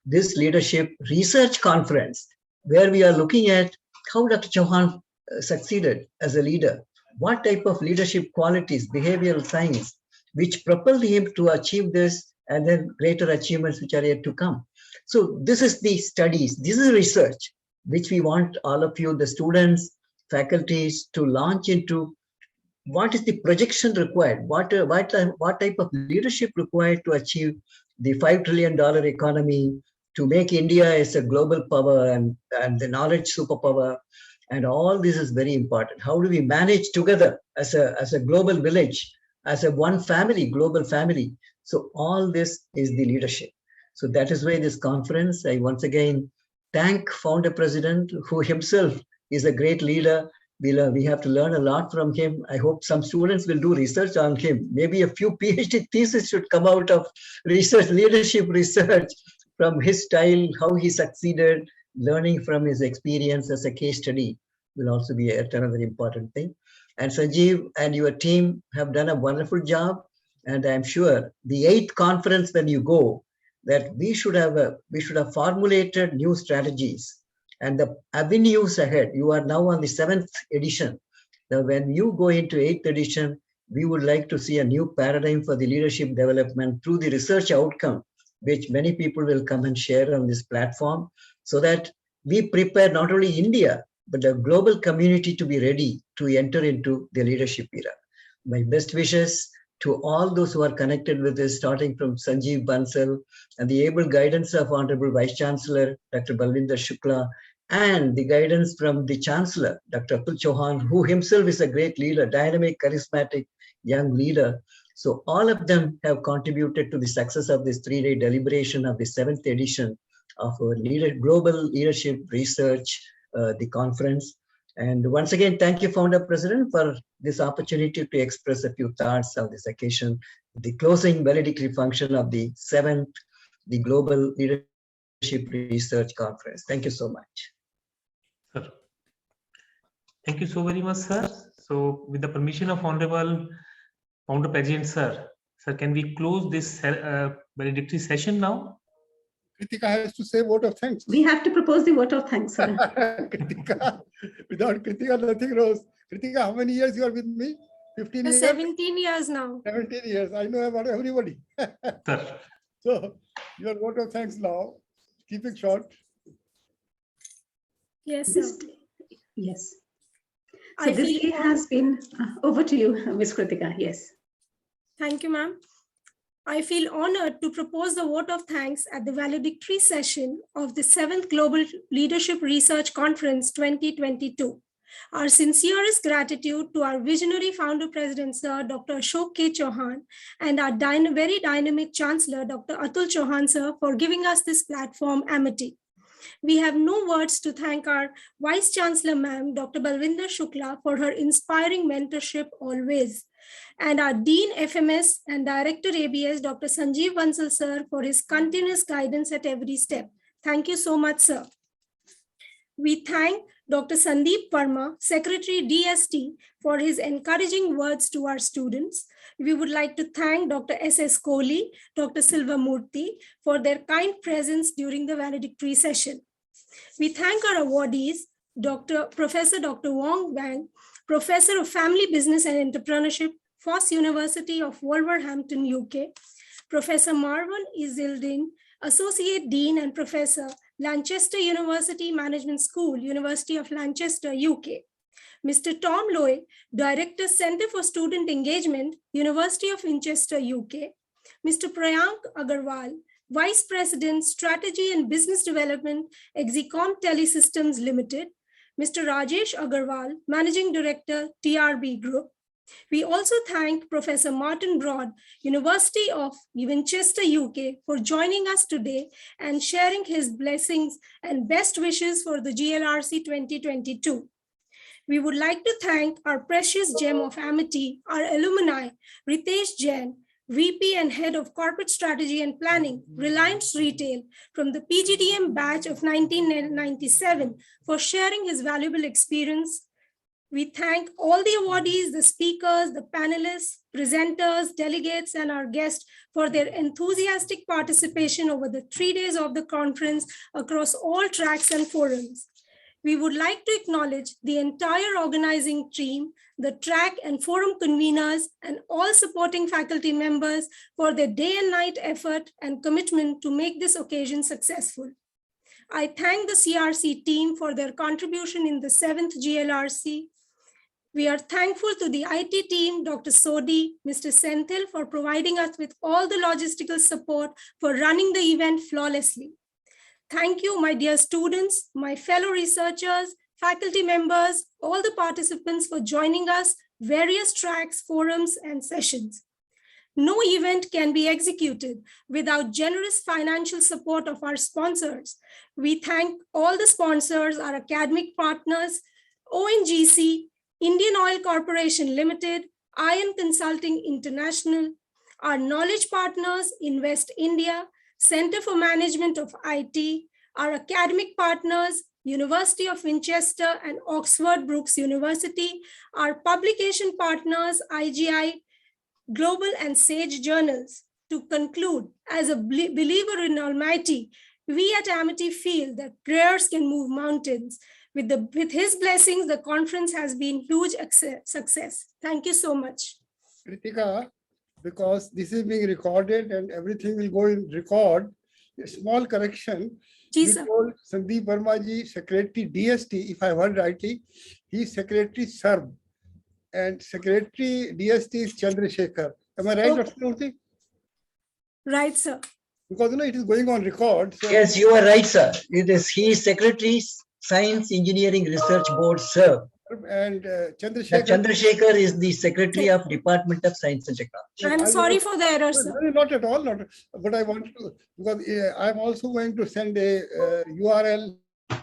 this leadership research conference, where we are looking at how Dr. Chauhan succeeded as a leader. What type of leadership qualities, behavioral science, which propelled him to achieve this, and then greater achievements which are yet to come. So this is the studies, this is research, which we want all of you, the students, faculties, to launch into what is the projection required? What type of leadership required to achieve the $5 trillion economy, to make India as a global power and the knowledge superpower? And all this is very important. How do we manage together as a global village, as a one family, global family? So all this is the leadership. So that is why this conference, I once again thank founder president, who himself is a great leader. We have to learn a lot from him. I hope some students will do research on him. Maybe a few PhD theses should come out of research, leadership research, from his style, how he succeeded. Learning from his experience as a case study will also be another important thing. And Sanjeev and your team have done a wonderful job. And I'm sure the 8th conference, when you go, that we should have formulated new strategies and the avenues ahead. You are now on the 7th edition. Now, when you go into 8th edition, we would like to see a new paradigm for the leadership development through the research outcome, which many people will come and share on this platform, so that we prepare not only India, but the global community to be ready to enter into the leadership era. My best wishes to all those who are connected with this, starting from Sanjeev Bansal and the able guidance of Honorable Vice Chancellor, Dr. Balvinder Shukla, and the guidance from the Chancellor, Dr. Atul Chauhan, who himself is a great leader, dynamic, charismatic, young leader. So all of them have contributed to the success of this 3-day deliberation of the 7th edition of our global leadership research, the conference. And once again, thank you, Founder President, for this opportunity to express a few thoughts on this occasion, the closing valedictory function of the 7th, the Global Leadership Research Conference. Thank you so much. Sir. Thank you so very much, sir. So with the permission of Honorable Founder President, sir, can we close this valedictory session now? Kritika has to say vote of thanks. We have to propose the vote of thanks, sir. Kritika, without Kritika, nothing goes. Kritika, how many years you are with me? 15 years? 17 years now. 17 years. I know about everybody. Sir. So, your vote of thanks now. Keep it short. Yes, sir. Yes. So this day has been over to you, Ms. Kritika. Yes. Thank you, ma'am. I feel honored to propose the vote of thanks at the valedictory session of the 7th Global Leadership Research Conference 2022. Our sincerest gratitude to our visionary founder president, Sir Dr. Ashok K. Chauhan, and our very dynamic Chancellor, Dr. Atul Chauhan, sir, for giving us this platform, Amity. We have no words to thank our Vice Chancellor, ma'am, Dr. Balvinder Shukla, for her inspiring mentorship always, and our Dean FMS and Director ABS, Dr. Sanjeev Bansal, sir, for his continuous guidance at every step. Thank you so much, sir. We thank Dr. Sandeep Verma, Secretary DST, for his encouraging words to our students. We would like to thank Dr. S.S. Kohli, Dr. Silva Murthy for their kind presence during the valedictory session. We thank our awardees, Professor Dr. Wong Wang, Professor of Family Business and Entrepreneurship, Foss University of Wolverhampton, UK, Professor Marwan Izildin, Associate Dean and Professor, Lancaster University Management School, University of Lancaster, UK. Mr. Tom Loy, Director, Center for Student Engagement, University of Winchester, UK. Mr. Priyank Agarwal, Vice President, Strategy and Business Development, Exicom Telesystems Limited. Mr. Rajesh Agarwal, Managing Director, TRB Group. We also thank Professor Martin Broad, University of Winchester, UK, for joining us today and sharing his blessings and best wishes for the GLRC 2022. We would like to thank our precious gem of Amity, our alumni, Ritesh Jain, VP and Head of Corporate Strategy and Planning, Reliance Retail, from the PGDM batch of 1997 for sharing his valuable experience. We thank all the awardees, the speakers, the panelists, presenters, delegates, and our guests for their enthusiastic participation over the 3 days of the conference across all tracks and forums. We would like to acknowledge the entire organizing team, the track and forum conveners, and all supporting faculty members for their day and night effort and commitment to make this occasion successful. I thank the CRC team for their contribution in the 7th GLRC. We are thankful to the IT team, Dr. Sodi, Mr. Senthil, for providing us with all the logistical support for running the event flawlessly. Thank you, my dear students, my fellow researchers, faculty members, all the participants for joining us, various tracks, forums, and sessions. No event can be executed without generous financial support of our sponsors. We thank all the sponsors, our academic partners, ONGC, Indian Oil Corporation Limited, Iron Consulting International, our knowledge partners, Invest India, Center for Management of IT, our academic partners, University of Winchester and Oxford Brookes University, our publication partners, IGI, Global and Sage Journals. To conclude, as a believer in Almighty, we at Amity feel that prayers can move mountains. With his blessings, the conference has been huge success. Thank you so much. Kritika, because this is being recorded and everything will go in record, a small correction. You told Sandeep Verma ji, Secretary DST, if I heard rightly, he is Secretary SERB and Secretary DST is Chandrasekhar. Am I right, Dr. Murthy? Right, sir. Because it is going on record. So Yes, you are right, sir. He is Secretary Science Engineering Research Board, sir. And Chandrasekhar. Chandrasekhar is the Secretary of Department of Science and Technology. I'm sorry for the error, sir. Not at all. Not, but I want to, because I'm also going to send a URL to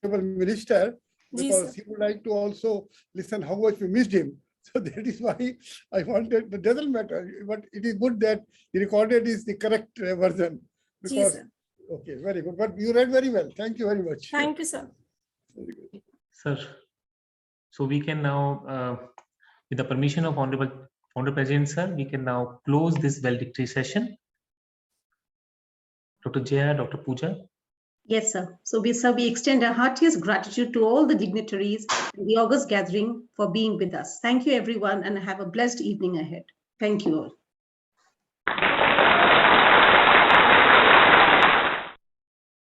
the minister, because he would like to also listen how much we missed him. So that is why I wanted, it doesn't matter, but it is good that the recorded is the correct version. Because, okay, very good. But you read very well. Thank you very much. Thank you, sir. Very good. Sir, so we can now, with the permission of Honorable Founder President, sir, we can now close this valedictory session. Dr. Jaya, Dr. Pooja. Yes, sir. So we extend our heartiest gratitude to all the dignitaries in the August gathering for being with us. Thank you, everyone, and have a blessed evening ahead. Thank you all.